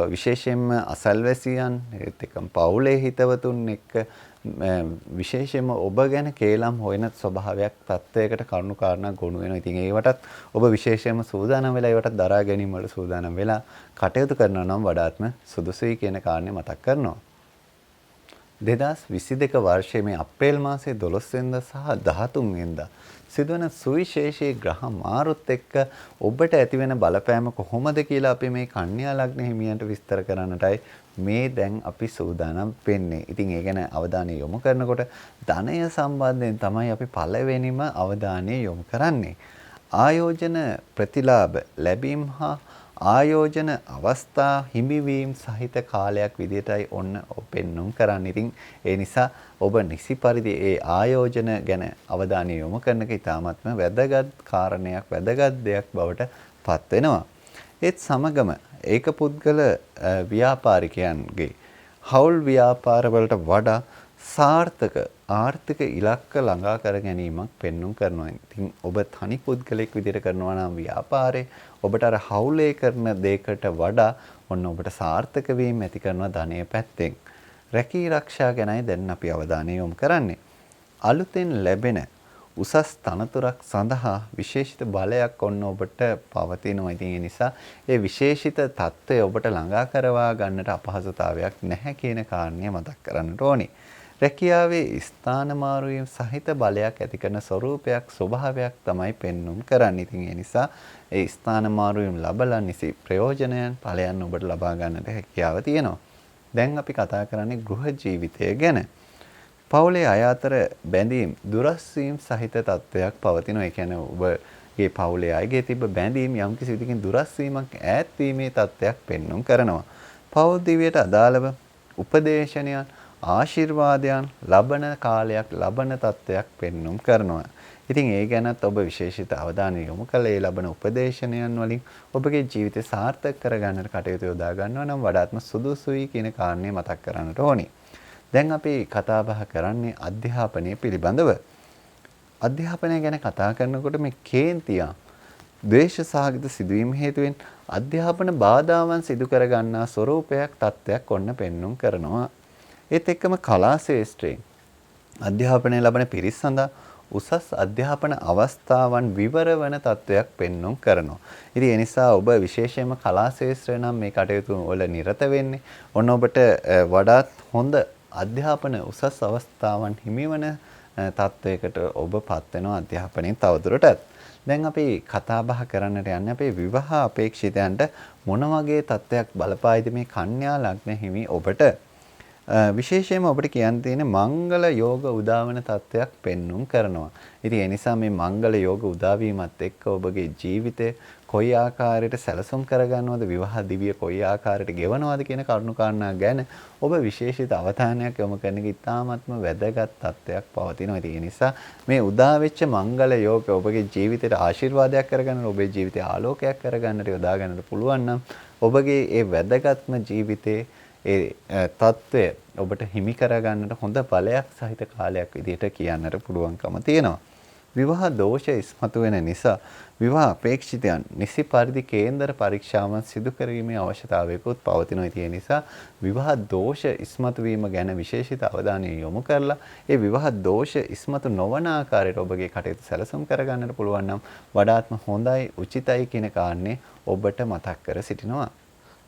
විශේෂයෙන්ම අසල්වැසියන් ඒත් එක්කම පවුලේ හිතවතුන් එක්ක විශේෂයෙන්ම ඔබ ගැන කේලම් හොයන ස්වභාවයක් තත්ත්වයකට කරුණු කාරණා ගොනු වෙනවා. ඉතින් ඒවටත් ඔබ විශේෂයෙන්ම සූදානම් වෙලා ඒවටත් දරා ගැනීම වල සූදානම් වෙලා කටයුතු කරනවා නම් වඩාත්ම සුදුසුයි කියන කාරණේ මතක් කරනවා. 2022 වර්ෂයේ මේ අප්‍රේල් මාසයේ 12 වෙනිදා සහ 13 වෙනිදා සිදුවන සුවිශේෂී ග්‍රහ මාරුත් එක්ක ඔබට ඇතිවෙන බලපෑම කොහොමද කියලා අපි මේ කන්‍යා ලග්න හිමියන්ට විස්තර කරන්නටයි මේ දැන් අපි සූදානම් වෙන්නේ. ඉතින් ඒ ගැන අවධානය යොමු කරනකොට ධනය සම්බන්ධයෙන් තමයි අපි පළවෙනිම අවධානය යොමු කරන්නේ. ආයෝජන ප්‍රතිලාභ ලැබීම හා ආයෝජන අවස්ථා හිමිවීම සහිත කාලයක් විදිහටයි ඔන්න පෙන්눔 කරන්නේ. ඉතින් ඒ නිසා ඔබ නිසි පරිදි ඒ ආයෝජන ගැන අවධානය යොමු කරන එක ඉතාමත්ම වැදගත් කාරණයක් වැදගත් දෙයක් බවට පත් වෙනවා. ඒත් සමගම ඒක පුද්ගල ව්‍යාපාරිකයන්ගේ හවුල් ව්‍යාපාර වලට වඩා සාර්ථක ආර්ථික ඉලක්ක ළඟා කර ගැනීමක් පෙන්눔 කරනවා. ඉතින් ඔබ තනි පුද්ගලෙක් විදිහට කරනවා නම් ව්‍යාපාරේ ඔබට අර හවුලේ කරන දෙයකට වඩා ඔන්න ඔබට සාර්ථක වීම ඇති කරනවා ධනය පැත්තෙන්. රැකී ආරක්ෂා ගැනයි දැන් අපි අවධානය යොමු කරන්නේ. අලුතෙන් ලැබෙන උසස් තනතුරක් සඳහා විශේෂිත බලයක් ඔන්න ඔබට පවතිනවා. ඉතින් ඒ නිසා ඒ විශේෂිත தত্ত্বය ඔබට ළඟා කරවා ගන්නට අපහසුතාවයක් නැහැ කියන කාරණය මතක් කරන්නට ඕනේ. රැකියාවේ ස්ථාන මාරුවීම් සහිත බලයක් ඇති කරන ස්වરૂපයක් ස්වභාවයක් තමයි පෙන්눔 කරන්නේ. ඉතින් ඒ නිසා ඒ ස්ථාන මාරුවීම් ලබලා නිසි ප්‍රයෝජනයන් ඵලයන් ඔබට ලබා ගන්නට හැකියාව තියෙනවා. දැන් අපි කතා කරන්නේ ගෘහ ජීවිතය ගැන. පවුලේ අය අතර බැඳීම් දුරස් වීම සහිත තත්ත්වයක් පවතිනවා. ඒ කියන්නේ ඔබගේ පවුලේ අයගේ තිබ්බ බැඳීම් යම්කිසි විදිහකින් දුරස් වීමක් ඈත් වීමේ තත්ත්වයක් පෙන්눔 කරනවා. පවුල් දිවියට අදාළව උපදේශනයන් ආශිර්වාදයන් ලබන කාලයක් ලබන තත්ත්වයක් පෙන්눔 කරනවා. ඉතින් ඒ ගැනත් ඔබ විශේෂිත අවධානය යොමු කළ ඒ ලබන උපදේශනයන් වලින් ඔබගේ ජීවිතය සාර්ථක කරගන්නට කටයුතු යොදා ගන්නවා නම් වඩාත්ම සුදුසුයි කියන කාරණේ මතක් කරන්නට ඕනි. දැන් අපි කතා බහ කරන්නේ අධ්‍යාපනය පිළිබඳව. අධ්‍යාපනය ගැන කතා කරනකොට මේ කේන්තියා ද්වේෂ සහගත සිදුවීම් හේතුවෙන් අධ්‍යාපන බාධාවන් සිදු කර ගන්නා ස්වરૂපයක් තත්ත්වයක් ඔන්න පෙන්눔 කරනවා. ඒත් එක්කම කලා ශාස්ත්‍රයෙන් අධ්‍යාපනය ලබන පිරිස් සඳහා උසස් අධ්‍යාපන අවස්ථාවන් විවර වන තත්ත්වයක් පෙන්눔 කරනවා. ඉතින් ඒ නිසා ඔබ විශේෂයෙන්ම කලා ශාස්ත්‍රය නම් මේ කටයුතු වල නිරත වෙන්නේ ඔන්න ඔබට වඩාත් හොඳ අධ්‍යාපන උසස් අවස්ථාවන් හිමිවන තත්ත්වයකට ඔබපත් වෙනවා අධ්‍යාපනයෙන් තවදුරටත්. දැන් අපි කතා බහ කරන්නට යන්නේ අපේ විවාහ අපේක්ෂිතයන්ට මොන වගේ තත්ත්වයක් බලපායිද මේ කන්‍යා ලග්න හිමි ඔබට. විශේෂයෙන්ම ඔබට කියන්න තියෙන මංගල යෝග උදාවන තත්ත්වයක් පෙන්눔 කරනවා. ඉතින් ඒ නිසා මේ මංගල යෝග උදාවීමත් එක්ක ඔබගේ ජීවිතය කොයි ආකාරයට සැලසුම් කරගන්නවද විවාහ දිවිය කොයි ආකාරයට ගෙවනවද කියන කරුණු කාරණා ගැන ඔබ විශේෂිත අවධානයක් යොමු කරන එක ඉතාමත්ම වැදගත් තත්ත්වයක් පවතිනවා. ඉතින් ඒ නිසා මේ උදා වෙච්ච මංගල යෝග ඔබගේ ජීවිතයට ආශිර්වාදයක් කරගන්න ඔබේ ජීවිතය ආලෝකයක් කරගන්නට යොදා ගන්නට පුළුවන් නම් ඔබගේ ඒ වැදගත්ම ජීවිතේ ඒ තත්ත්වය ඔබට හිමි කරගන්නට හොඳ බලයක් සහිත කාලයක් විදිහට කියන්නට පුළුවන්කම තියෙනවා. විවාහ දෝෂ ඉස්මතු වෙන නිසා විවාහ අපේක්ෂිතයන් නිසි පරිදි කේන්දර පරීක්ෂාවන් සිදු කිරීමේ අවශ්‍යතාවයකුත් පවතිනවා. ඒ නිසා විවාහ දෝෂ ඉස්මතු වීම ගැන විශේෂිත අවධානය යොමු කරලා ඒ විවාහ දෝෂ ඉස්මතු නොවන ආකාරයට ඔබගේ කටයුතු සැලසුම් කරගන්නට පුළුවන් නම් වඩාත්ම හොඳයි උචිතයි කියන කාරණේ ඔබට මතක් කර සිටිනවා.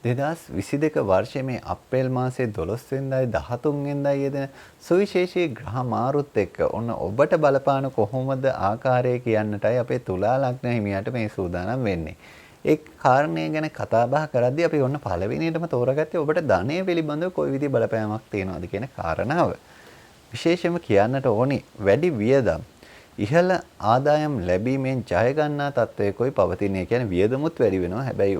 2022 වර්ෂයේ මේ අප්‍රේල් මාසයේ 12 වෙනිදායි 13 වෙනිදායි යෙදෙන සුවිශේෂී ග්‍රහ මාරුත් එක්ක ඔන්න ඔබට බලපාන කොහොමද ආකාරය කියන්නටයි අපේ තුලා ලග්න හිමියාට මේ සූදානම් වෙන්නේ. ඒ කාරණේ ගැන කතා බහ කරද්දී අපි ඔන්න පළවෙනියටම තෝරගත්තේ ඔබට ධනය පිළිබඳව කොයි විදිහේ බලපෑමක් තියෙනවද කියන කාරණාව. විශේෂයෙන්ම කියන්නට ඕනි වැඩි වියදම් ඉහළ ආදායම් ලැබීමෙන් ජය ගන්නා තත්ත්වයකයි පවතින. ඒ කියන්නේ වියදමුත් වැඩි වෙනවා. හැබැයි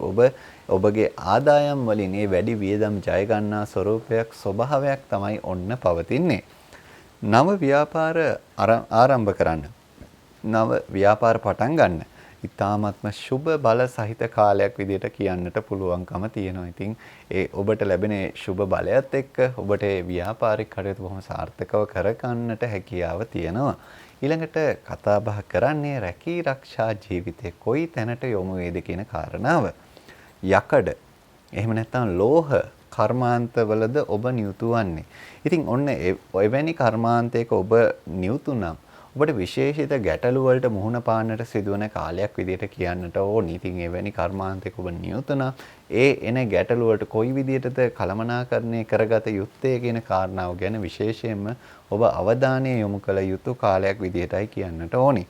ඔබගේ ආදායම් වලින් මේ වැඩි වියදම් ජය ගන්නා ස්වභාවයක් තමයි ඔන්න පවතින්නේ. නව ව්‍යාපාර ආරම්භ කරන්න. නව ව්‍යාපාර පටන් ගන්න. ඉතාමත්ම සුබ බල සහිත කාලයක් විදිහට කියන්නට පුළුවන්කම තියෙනවා. ඉතින් ඒ ඔබට ලැබෙන සුබ බලයත් එක්ක ඔබට ව්‍යාපාරික කටයුතු බොහොම සාර්ථකව කරගන්නට හැකියාව තියෙනවා. ඊළඟට කතා බහ කරන්නේ රැකී ආරක්ෂා ජීවිතේ කොයි තැනට යොමු වේද කියන කාරණාව. යකඩ එහෙම නැත්නම් ලෝහ කර්මාන්තවලද ඔබ නියුතු වන්නේ. ඉතින් ඔන්න එවැනි කර්මාන්තයක ඔබ නියුතු නම් ඔබට විශේෂිත ගැටලු වලට මුහුණ පාන්නට සිදුවන කාලයක් විදිහට කියන්නට ඕනි. ඉතින් එවැනි කර්මාන්තයක ඔබ නියුතු නම් එන ගැටලු වලට කොයි විදිහටද කළමනාකරණය කරගත යුත්තේ කියන කාරණාව ගැන විශේෂයෙන්ම ඔබ අවධානය යොමු කළ යුතු කාලයක් විදිහටයි කියන්නට ඕනි.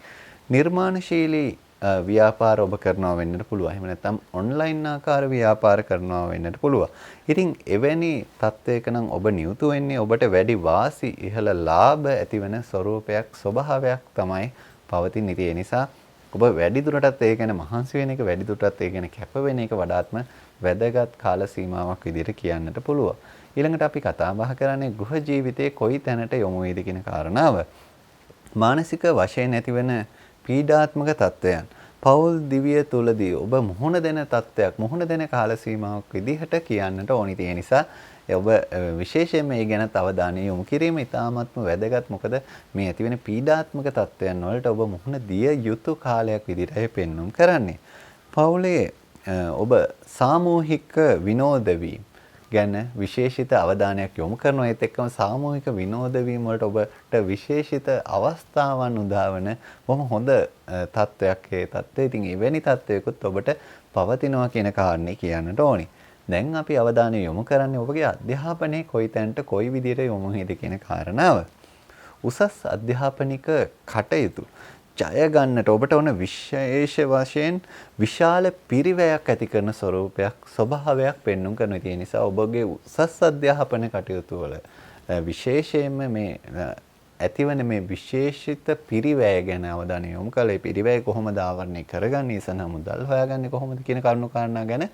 නිර්මාණශීලී ව්‍යාපාර ඔබ කරනවා වෙන්නට පුළුවන්. එහෙම නැත්නම් ඔන්ලයින් ආකාර ව්‍යාපාර කරනවා වෙන්නට පුළුවන්. ඉතින් එවැනි තත්ත්වයක නම් ඔබ නියුතු වෙන්නේ ඔබට වැඩි වාසි ඉහළ ලාභ ඇතිවන ස්වභාවයක් තමයි පවතින. ඒ නිසා ඔබ වැඩි දුරටත් ඒ ගැන මහන්සි වෙන එක වැඩි දුරටත් ඒ ගැන කැප වෙන එක වඩාත්ම වැදගත් කාල සීමාවක් විදිහට කියන්නට පුළුවන්. ඊළඟට අපි කතා බහ කරන්නේ ගෘහ ජීවිතයේ කොයි තැනට යොමු වේද කියන කාරණාව. මානසික වශයෙන් ඇතිවන පීඩාත්මක තත්ත්වයන් පෞල් දිවිය තුලදී ඔබ මුහුණ දෙන තත්ත්වයක් මුහුණ දෙන කාල සීමාවක් විදිහට කියන්නට ඕනි. ඒ නිසා ඔබ විශේෂයෙන් මේ ගැන අවධානය යොමු කිරීම ඉතාමත්ම වැදගත්. මොකද මේ ඇතිවෙන පීඩාත්මක තත්ත්වයන් වලට ඔබ මුහුණ දිය යුතු කාලයක් විදිහටයි පෙන්වුම් කරන්නේ. පෞලේ ඔබ සාමූහික විනෝද වීම ගැන විශේෂිත අවධානයක් යොමු කරනවා. ඒත් එක්කම සාමූහික විනෝද වීම වලට ඔබට විශේෂිත අවස්ථාවන් උදාවන බොහොම හොඳ තත්වයක් ඒ තත්ත්වය. ඉතින් එවැනි තත්වයකුත් ඔබට පවතිනවා කියන කාරණේ කියන්නට ඕනි. දැන් අපි අවධානය යොමු කරන්නේ ඔබගේ අධ්‍යාපනයේ කොයි තැනට කොයි විදිහට යොමු වේද කියන කාරණාව. උසස් අධ්‍යාපනික කටයුතු ජය ගන්නට ඔබට ඕන විශේෂ වශයෙන් විශාල පිරිවැයක් ඇති කරන ස්වභාවයක් පෙන්වුම් කරන ඒ නිසා ඔබගේ උසස් අධ්‍යාපන කටයුතු වල විශේෂයෙන්ම මේ ඇතිවන මේ විශේෂිත පිරිවැය ගැන අවධානය යොමු කළේ. පිරිවැය කොහොමද ආවරණය කරගන්නේ, සඳහා මුදල් හොයාගන්නේ කොහොමද කියන කරුණු කාරණා ගැන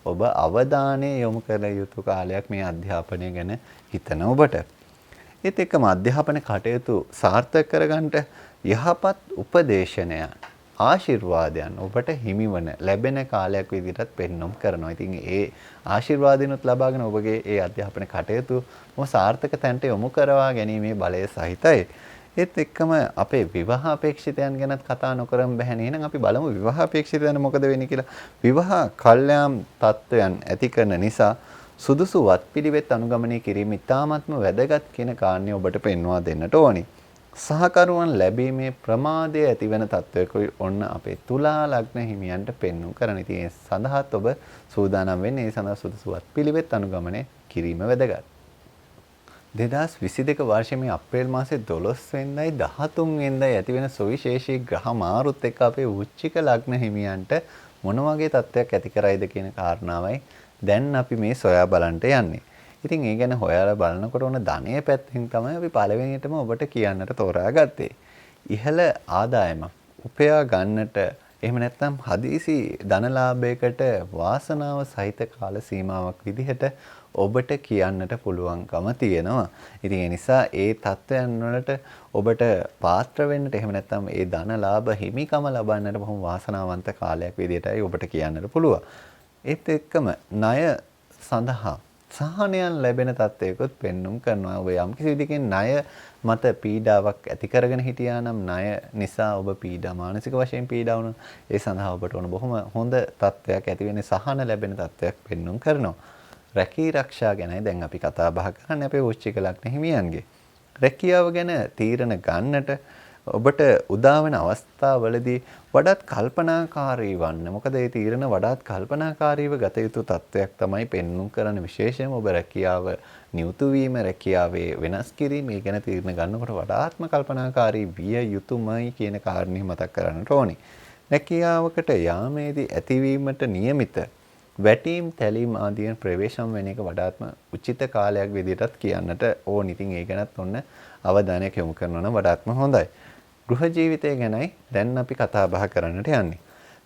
ඔබ අවධානය යොමු කළ යුතු කාලයක් මේ අධ්‍යාපනය ගැන හිතන ඔබට. ඒත් එක්කම අධ්‍යාපන කටයුතු සාර්ථක කරගන්නට යහපත් උපදේශනයන් ආශිර්වාදයන් ඔබට හිමිවන ලැබෙන කාලයක් විදිහටත් පෙන්වම් කරනවා. ඉතින් ඒ ආශිර්වාදිනුත් ලබාගෙන ඔබගේ ඒ අධ්‍යාපන කටයුතු සාර්ථක තැනට යොමු කරවා ගැනීමේ බලය සහිතයි. ඒත් එක්කම අපේ විවාහ අපේක්ෂිතයන් ගැනත් කතා නොකරම බැහැ. එහෙනම් අපි බලමු විවාහ අපේක්ෂිතයන් මොකද වෙන්නේ කියලා. විවාහ කල්යාම් තත්ත්වයන් ඇති කරන නිසා සුදුසු වත්පිළිවෙත් අනුගමනය කිරීම ඉතාමත්ම වැදගත් කියන කාරණේ ඔබට පෙන්වා දෙන්නට ඕනි. සහකරුවන් ලැබීමේ ප්‍රමාදය ඇතිවන තත්ත්වයකයි ඔන්න අපේ තුලා ලග්න හිමියන්ට පෙන්වුම් කරන. ඉතින් ඒ සඳහාත් ඔබ සූදානම් වෙන්නේ. ඒ සඳහා සුදුසු වත්පිළිවෙත් අනුගමනය කිරීම වැදගත්. 2022 වර්ෂයේ මේ අප්‍රේල් මාසේ 12 වෙනිදායි 13 වෙනිදායි ඇතිවෙන සුවිශේෂී ග්‍රහ මාරුත් එක්ක අපේ වෘශ්චික ලග්න හිමියන්ට මොන වගේ තත්ත්වයක් ඇති කරයිද කියන කාරණාවයි දැන් අපි මේ සොයා බලන්න යන්නේ. ඉතින් ඒ ගැන හොයලා බලනකොට උන ධනය පැත්තෙන් තමයි අපි පළවෙනියටම ඔබට කියන්නට තෝරාගත්තේ. ඉහළ ආදායමක් උපයා ගන්නට එහෙම නැත්නම් හදිසි ධනලාභයකට වාසනාව සහිත කාල සීමාවක් විදිහට ඔබට කියන්නට පුළුවන්කම තියෙනවා. ඉතින් ඒ නිසා ඒ தත්වයන් වලට ඔබට පාත්‍ර වෙන්නට එහෙම නැත්නම් ඒ ධනලාභ හිමිකම ලබන්නට බොහොම වාසනාවන්ත කාලයක් විදිහටයි ඔබට කියන්නට පුළුවන්. ඒත් එක්කම ණය සඳහා සහනයන් ලැබෙන තත්ත්වයකොත් පෙන්눔 කරනවා. ඔබ යම් කිසි විදිහකින් ණය මත පීඩාවක් ඇති කරගෙන හිටියා නම් ණය නිසා ඔබ මානසික වශයෙන් පීඩා වුණා. ඒ සඳහා ඔබට ඕන බොහොම හොඳ තත්ත්වයක් ඇති වෙන්නේ සහන ලැබෙන තත්ත්වයක් පෙන්눔 කරනවා. රැකී ආරක්ෂා ගැනයි දැන් අපි කතා බහ කරන්නේ අපේ වෘශ්චික ලග්න හිමියන්ගේ. රැකියාව ගැන තීරණ ගන්නට ඔබට උදාවන අවස්ථාවලදී වඩාත් කල්පනාකාරී වන්න. මොකද මේ තීරණ වඩාත් කල්පනාකාරීව ගත යුතු තත්වයක් තමයි පෙන්눔 කරන. විශේෂයෙන්ම ඔබ රැකියාව නියුතු වීම, රැකියාවේ වෙනස් කිරීම මේ ගැන තීරණ ගන්නකොට වඩාත්ම කල්පනාකාරී විය යුතුමයි කියන කාරණේ මතක් කරගන්නට ඕනේ. රැකියාවකට යාමේදී ඇතිවීමට නියමිත වැටීම් තැලීම් ආදීන් ප්‍රවේශම් වෙන එක වඩාත්ම උචිත කාලයක් විදිහටත් කියන්නට ඕන. ඉතින් ඒ ගැනත් ඔන්න අවධානයක් යොමු කරනවා නම් වඩාත්ම හොඳයි. ගෘහ ජීවිතය ගැනයි දැන් අපි කතා බහ කරන්නට යන්නේ.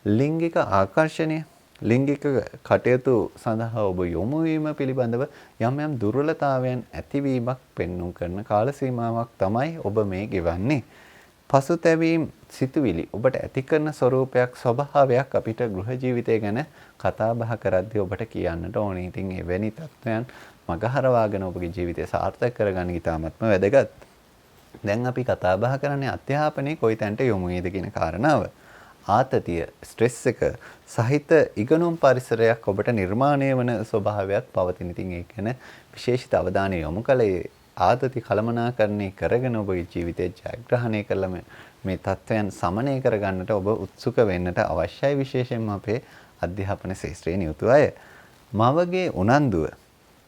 ලිංගික ආකර්ෂණය, ලිංගික කටයුතු සඳහා ඔබ යොමු වීම පිළිබඳව යම් යම් දුර්වලතාවයන් ඇතිවීමක් පෙන්වුම් කරන කාල සීමාවක් තමයි ඔබ මේ ගෙවන්නේ. පසුතැවීම් සිතුවිලි ඔබට ඇති කරන ස්වરૂපයක් ස්වභාවයක් අපිට ගෘහ ජීවිතය ගැන කතා බහ කරද්දී ඔබට කියන්නට ඕනේ. ඉතින් එවැනි තත්ත්වයන් මගහරවාගෙන ඔබගේ ජීවිතය සාර්ථක කරගන්න ඉතාමත්ම වැදගත්. දැන් අපි කතා බහ කරන්නේ අධ්‍යාපනයේ කොයි තැනට යොමු වේද කියන කාරණාව. ආතතිය, ස්ට්‍රෙස් එක සහිත ඉගෙනුම් පරිසරයක් ඔබට නිර්මාණය වන ස්වභාවයක් පවතින. ඉතින් ඒක ගැන විශේෂිත අවධානය යොමු කළේ ආතති කළමනාකරණය කරගෙන ඔබගේ ජීවිතය ජයග්‍රහණය කළම මේ තත්ත්වයන් සමනය කරගන්නට ඔබ උත්සුක වෙන්නට අවශ්‍යයි. විශේෂයෙන්ම අපේ අධ්‍යාපන ශාස්ත්‍රයේ නියුතු අය. මවගේ උනන්දුව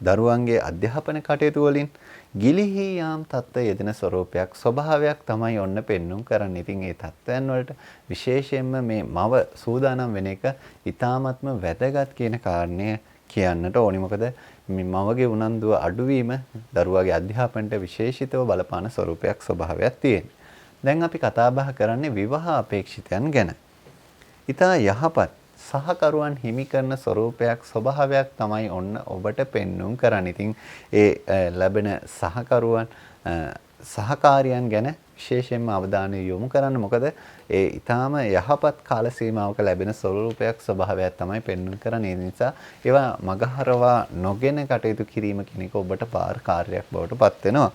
දරුවන්ගේ අධ්‍යාපන කටයුතු වලින් ගිලිහි යාම් තත්ත්වය යෙදෙන ස්වરૂපයක් ස්වභාවයක් තමයි ඔන්න පෙන්눔 කරන්නේ. ඉතින් ඒ තත්ත්වයන් වලට විශේෂයෙන්ම මේ මව සූදානම් වෙන එක ඊ타ත්ම වැදගත් කියන කාරණය කියන්නට ඕනි. මොකද මේ මවගේ උනන්දුව අඩුවීම දරුවාගේ අධ්‍යාපනයට විශේෂිතව බලපාන ස්වરૂපයක් ස්වභාවයක් තියෙනවා. දැන් අපි කතා බහ කරන්නේ විවාහ අපේක්ෂිතයන් ගැන. ඊට යහපත් සහකරුවන් හිමි කරන ස්වરૂපයක් ස්වභාවයක් තමයි ඔන්න ඔබට පෙන්눔 කරන්නේ. ඉතින් ඒ ලැබෙන සහකරුවන් සහකාරියන් ගැන විශේෂයෙන්ම අවධානය යොමු කරන්න. මොකද ඒ ඊටාම යහපත් කාල සීමාවක ලැබෙන ස්වરૂපයක් ස්වභාවයක් තමයි පෙන්눔 කරන්නේ. ඒ නිසා ඒවා මගහරවා නොගෙන කටයුතු කිරීම කියන එක ඔබට පාර කාර්යයක් බවට පත් වෙනවා.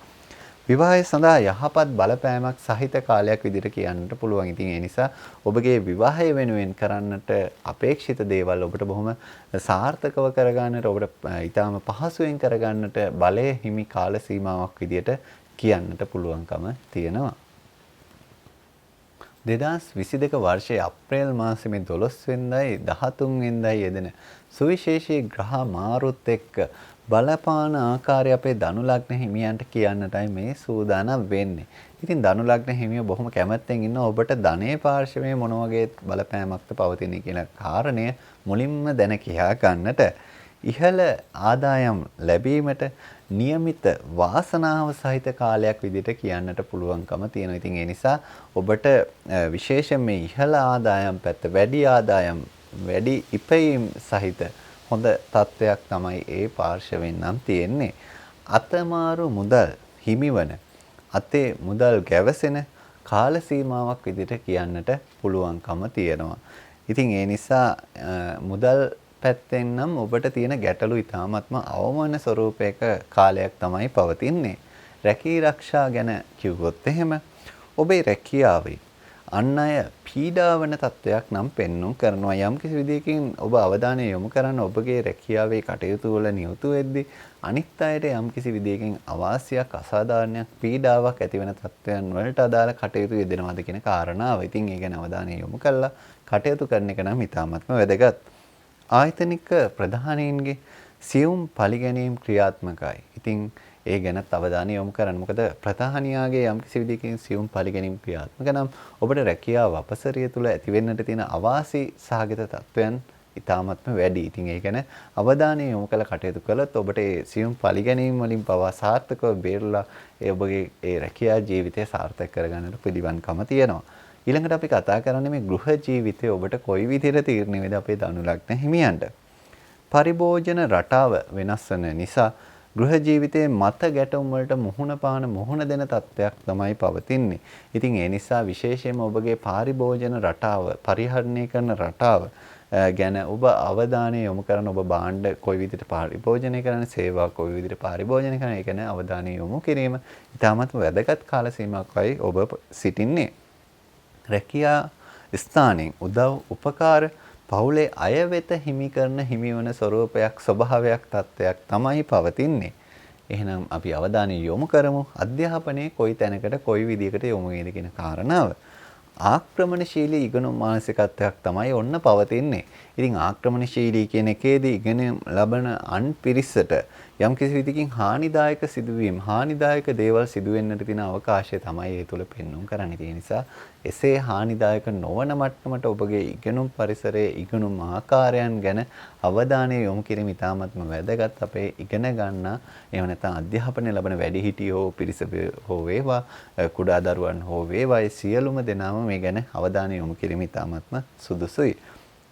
විවාහය සඳහා යහපත් බලපෑමක් සහිත කාලයක් විදිහට කියන්නට පුළුවන්. ඉතින් ඒ නිසා ඔබගේ විවාහය වෙනුවෙන් කරන්නට අපේක්ෂිත දේවල් ඔබට බොහොම සාර්ථකව කරගන්නට ඔබට ඊටාම පහසුවෙන් කරගන්නට බලය හිමි කාල සීමාවක් විදිහට කියන්නට පුළුවන්කම තියෙනවා. 2022 වර්ෂයේ අප්‍රේල් මාසයේ 12 වෙනිදායි 13 වෙනිදායි යෙදෙන සුවිශේෂී ග්‍රහ මාරුත් එක්ක බලපාන ආකාරය අපේ ධනු ලග්න හිමියන්ට කියන්නටයි මේ සූදානම් වෙන්නේ. ඉතින් ධනු ලග්න හිමියෝ බොහොම කැමැත්තෙන් ඉන්න ඔබට ධනේ පාර්ශවයේ මොන වගේ බලපෑමක්ද පවතින කියලා කාරණය මුලින්ම දැන කියා ගන්නට ඉහළ ආදායම් ලැබීමට નિયમિત වාසනාව සහිත කාලයක් විදිහට කියන්නට පුළුවන්කම තියෙනවා. ඉතින් ඒ නිසා ඔබට විශේෂයෙන් මේ ඉහළ ආදායම් පැත්ත වැඩි ආදායම් වැඩි ඉපයීම් සහිත හොඳ තත්වයක් තමයි ඒ පාර්ශවෙන් නම් තියෙන්නේ. අතමාරු මුදල් හිමිවන අතේ මුදල් ගැවසෙන කාල සීමාවක් විදිහට කියන්නට පුළුවන්කම තියෙනවා. ඉතින් ඒ නිසා මුදල් පැත්තෙන් නම් ඔබට තියෙන ගැටලු ඉතාමත්ම අවමන ස්වરૂපයක කාලයක් තමයි පවතින්නේ. රැකී ආරක්ෂා ගැන කිව්වොත් එහෙම ඔබේ රැකියාවේ අන් අය පීඩාවන තත්වයක් නම් පෙන්눔 කරනවා. යම් කිසි විදිහකින් ඔබ අවධානය යොමු කරන්න ඔබගේ රැකියාවේ කටයුතු වල නියුතු වෙද්දී අනිත් අයට යම් කිසි විදිහකින් අවාසියක් අසාධාරණයක් පීඩාවක් ඇතිවන තත්වයන් වලට අදාළ කටයුතු යෙදෙනවාද කියන කාරණාව. ඉතින් ඒ ගැන අවධානය යොමු කරලා කටයුතු කරන එක නම් ඉතාමත්ම වැදගත්. ආයතනික ප්‍රධානීන්ගේ සියුම් පරිගැනීම් ක්‍රියාත්මකයි. ඉතින් ඒ ගැනත් අවධානය යොමු කරන්න. මොකද ප්‍රධානියාගේ යම් කිසි විදිහකින් සියුම් පරිගැනීම් ක්‍රියාත්මක නම් ඔබට රැකියාව අපසරිය තුළ ඇතිවෙන්නට තියෙන අවාසි සහගත තත්වයන් ඉතාමත්ම වැඩි. ඉතින් ඒ ගැන අවධානය යොමු කළ කටයුතු කළොත් ඔබට ඒ සියුම් පරිගැනීම් වලින් පවා සාර්ථකව බේරලා ඔබගේ ඒ රැකියා ජීවිතය සාර්ථක කරගන්නට පිළිවන්කම තියෙනවා. ඊළඟට අපි කතා කරන්නේ මේ ගෘහ ජීවිතය ඔබට කොයි විදිහට තීරණය වේද අපේ ධනු ලග්න හිමියන්ට. පරිභෝජන රටාව වෙනස් වෙන නිසා ගෘහ ජීවිතයේ මත ගැටුම් වලට මුහුණ දෙන තත්ත්වයක් තමයි පවතින්නේ. ඉතින් ඒ නිසා විශේෂයෙන්ම ඔබගේ පරිභෝජන රටාව, පරිහරණය කරන රටාව ගැන ඔබ අවධානය යොමු කරන. ඔබ භාණ්ඩ කොයි විදිහට පරිභෝජනය කරන, සේවා කොයි විදිහට පරිභෝජනය කරන, ඒ ගැන අවධානය යොමු කිරීම ඉතාමත් වැදගත් කාල සීමාවකයි ඔබ සිටින්නේ. රැකියා ස්ථානයෙන් උදව් උපකාර පවුලේ අය වෙත හිමි කරන හිමිවන ස්වરૂපයක් ස්වභාවයක් තත්ත්වයක් තමයි පවතින්නේ. එහෙනම් අපි අවධානය යොමු කරමු අධ්‍යාපනයේ කොයි තැනකට කොයි විදිහකට යොමු වේද කියන කාරණාව. ආක්‍රමණශීලී ඉගෙනුම් මානසිකත්වයක් තමයි ඔන්න පවතින්නේ. ඉතින් ආක්‍රමණශීලී කියන එකේදී ඉගෙන ලබන අන් පිරිසට යම් කිසි විදිහකින් හානිදායක සිදුවීම්, හානිදායක දේවල් සිදු වෙන්නට තියෙන අවකාශය තමයි ඒ තුල පෙන්වුම් කරන්නේ. ඒ නිසා එසේ හානිදායක නොවන මට්ටමට ඔබගේ ඉගෙනුම් පරිසරයේ ඉගෙනුම් ආකාරයන් ගැන අවධානය යොමු කිරීම ඉතාමත්ම වැදගත්. අපේ ඉගෙන ගන්න එහෙම නැත්නම් අධ්‍යාපනය ලබන වැඩිහිටියෝ පිරිස හෝ වේවා, කුඩා දරුවන් හෝ වේවා, සියලුම දෙනාම මේ ගැන අවධානය යොමු කිරීම ඉතාමත්ම සුදුසුයි.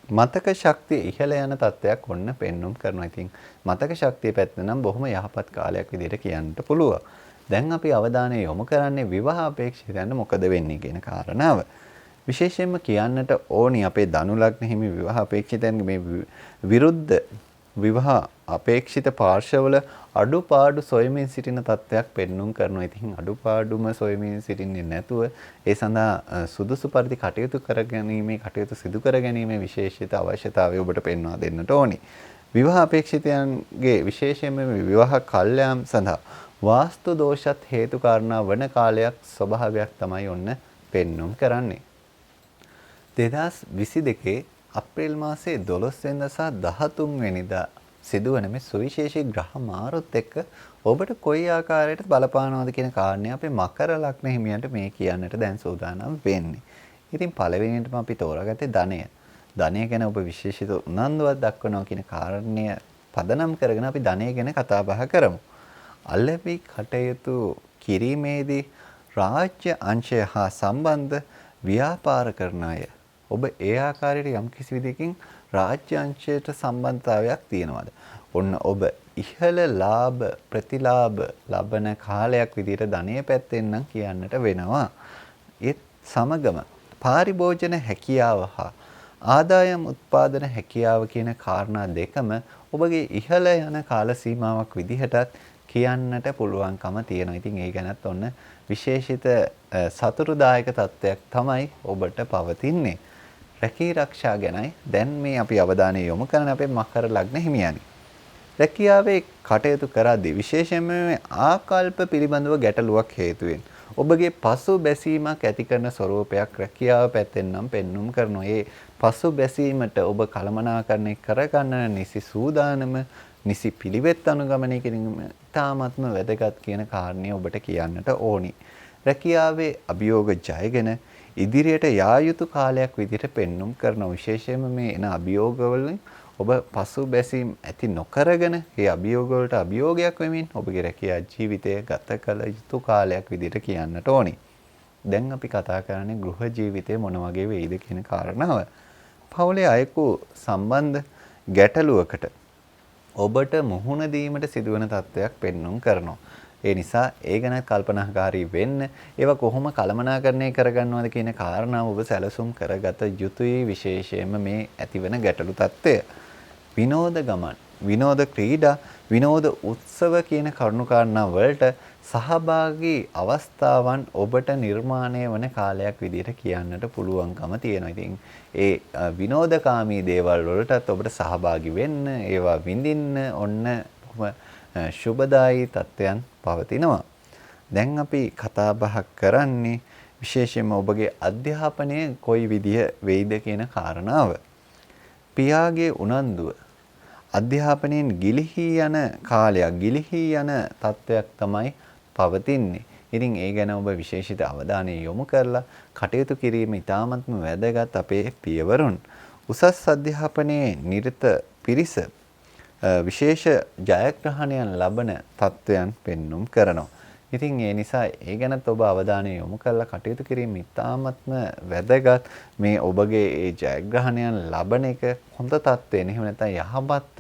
මතක ශක්තිය ඉහළ යන තත්ත්වයක් ඔන්න පෙන්눔 කරනවා. ඉතින් මතක ශක්තිය පැත්ත නම් බොහොම යහපත් කාලයක් විදිහට කියන්නට පුළුවන්. දැන් අපි අවධානය යොමු කරන්නේ විවාහ අපේක්ෂිතයන්ට මොකද වෙන්නේ කියන කාරණාව. විශේෂයෙන්ම කියන්නට ඕනි අපේ ධනු ලග්න හිමි විවාහ අපේක්ෂිතයන්ගේ මේ විරුද්ධ විවාහ අපේක්ෂිත පාර්ශවවල අඩුපාඩු සොයමින් සිටින තත්ත්වයක් පෙන්눔 කරනවා. ඉතින් අඩුපාඩුම සොයමින් සිටින්නේ නැතුව ඒ සඳහා සුදුසු පරිදි කටයුතු කරගැනීමේ කටයුතු සිදු කරගැනීමේ විශේෂිත අවශ්‍යතාවය ඔබට පෙන්වා දෙන්නට ඕනි. විවාහ අපේක්ෂිතයන්ගේ විශේෂයෙන්ම විවාහ කල්යාම් සඳහා වාස්තු දෝෂත් හේතු කාරණා වන කාලයක් ස්වභාවයක් තමයි ඔන්න පෙන්눔 කරන්නේ. 2022 අප්‍රේල් මාසයේ 12 වෙනිදා සහ 13 වෙනිදා සිදුවන මේ සුවිශේෂී ග්‍රහ මාරුත් එක්ක ඔබට කොයි ආකාරයකට බලපානවද කියන කාරණේ අපේ මකර ලග්න හිමියන්ට මේ කියන්නට දැන් සූදානම් වෙන්නේ. ඉතින් පළවෙනියටම අපි තෝරාගත්තේ ධනය. ධනය ගැන ඔබ විශේෂිත උනන්දුවක් දක්වනවා කියන කාරණය පදනම් කරගෙන අපි ධනය ගැන කතා බහ කරමු. අලෙවි කටයුතු කිරීමේදී රාජ්‍ය අංශය හා සම්බන්ධ ව්‍යාපාර කරන අය ඔබ ඒ ආකාරයට යම් කිසි විදිහකින් රාජ්‍ය අංශයට සම්බන්ධතාවයක් තියෙනවද? ඔන්න ඔබ ඉහළ ලාභ ප්‍රතිලාභ ලබන කාලයක් විදිහට ධනය පැත්තෙන් නම් කියන්නට වෙනවා. ඒත් සමගම පාරිභෝජන හැකියාව හා ආදායම් උත්පාදන හැකියාව කියන කාරණා දෙකම ඔබගේ ඉහළ යන කාල සීමාවක් විදිහටත් කියන්නට පුළුවන්කම තියෙනවා. ඉතින් ඒ ගැනත් ඔන්න විශේෂිත සතුටුදායක තත්ත්වයක් තමයි ඔබට පවතින්නේ. රැකී ආරක්ෂා ගැනයි දැන් මේ අපි අවධානය යොමු කරන අපේ මකර ලග්න හිමියනි. රැකියාවේ කටයුතු කරද්දී විශේෂයෙන්ම මේ ආකල්ප පිළිබඳව ගැටලුවක් හේතුවෙන් ඔබගේ පසු බැසීමක් ඇති කරන ස්වરૂපයක් රැකියාව පැත්තෙන් නම් පෙන්눔 කරනවා. ඒ පසු බැසීමට ඔබ කළමනාකරණය කරගන්න නිසි සූදානම, නිසි පිළිවෙත් අනුගමනය කිරීම තාමත්ම වැදගත් කියන කාරණේ ඔබට කියන්නට ඕනි. රැකියාවේ අභියෝග ජයගෙන ඉදිරියට යා යුතු කාලයක් විදිහට පෙන්눔 කරන විශේෂයෙන්ම මේ එන අභියෝග වලින් ඔබ පසු බැසීම් ඇති නොකරගෙන ඒ අභියෝග වලට අභියෝගයක් වෙමින් ඔබගේ රැකියා ජීවිතය ගත කළ යුතු කාලයක් විදිහට කියන්නට ඕනි. දැන් අපි කතා කරන්නේ ගෘහ ජීවිතය මොන වගේ වෙයිද කියන කාරණාව. පවුලේ අයෙකු සම්බන්ධ ගැටලුවකට ඔබට මුහුණ දීමට සිදුවන තත්ත්වයක් පෙන්눔 කරනවා. ඒ නිසා ඒ ගැන කල්පනාකාරී වෙන්න, ඒවා කොහොම කළමනාකරණය කරගන්නවද කියන කාරණාව ඔබ සැලසුම් කරගත යුතුයි. විශේෂයෙන්ම මේ ඇතිවන ගැටලු තත්ත්වය. විනෝද ගමන්, විනෝද ක්‍රීඩා, විනෝද උත්සව කියන කරුණු කාරණා වලට සහභාගී අවස්ථාවන් ඔබට නිර්මාණය වන කාලයක් විදිහට කියන්නට පුළුවන්කම තියෙනවා. ඉතින් ඒ විනෝදකාමී දේවල් වලටත් ඔබට සහභාගී වෙන්න, ඒවා විඳින්න ඔන්න ශුභදායී තත්ත්වයන් පවතිනවා. දැන් අපි කතා බහ කරන්නේ විශේෂයෙන්ම ඔබගේ අධ්‍යාපනය කොයි විදිහ වෙයිද කියන කාරණාව. පියාගේ උනන්දුව අධ්‍යාපනයෙන් ගිලිහි යන කාලයක්, ගිලිහි යන තත්ත්වයක් තමයි පවතින්නේ. ඉතින් ඒ ගැන ඔබ විශේෂිත අවධානය යොමු කරලා කටයුතු කිරීම ඉතාමත්ම වැදගත් අපේ පියවරුන්. උසස් අධ්‍යාපනයේ නිරත පිරිස විශේෂ ජයග්‍රහණයන් ලබන තත්ත්වයන් පෙන්눔 කරනවා. ඉතින් ඒ නිසා ඒ ගැනත් ඔබ අවධානය යොමු කරලා කටයුතු කිරීම ඉතාමත්ම වැදගත්. මේ ඔබගේ ඒ ජයග්‍රහණයන් ලබන එක හොඳ තත්ත්වයෙන් එහෙම නැත්නම් යහපත්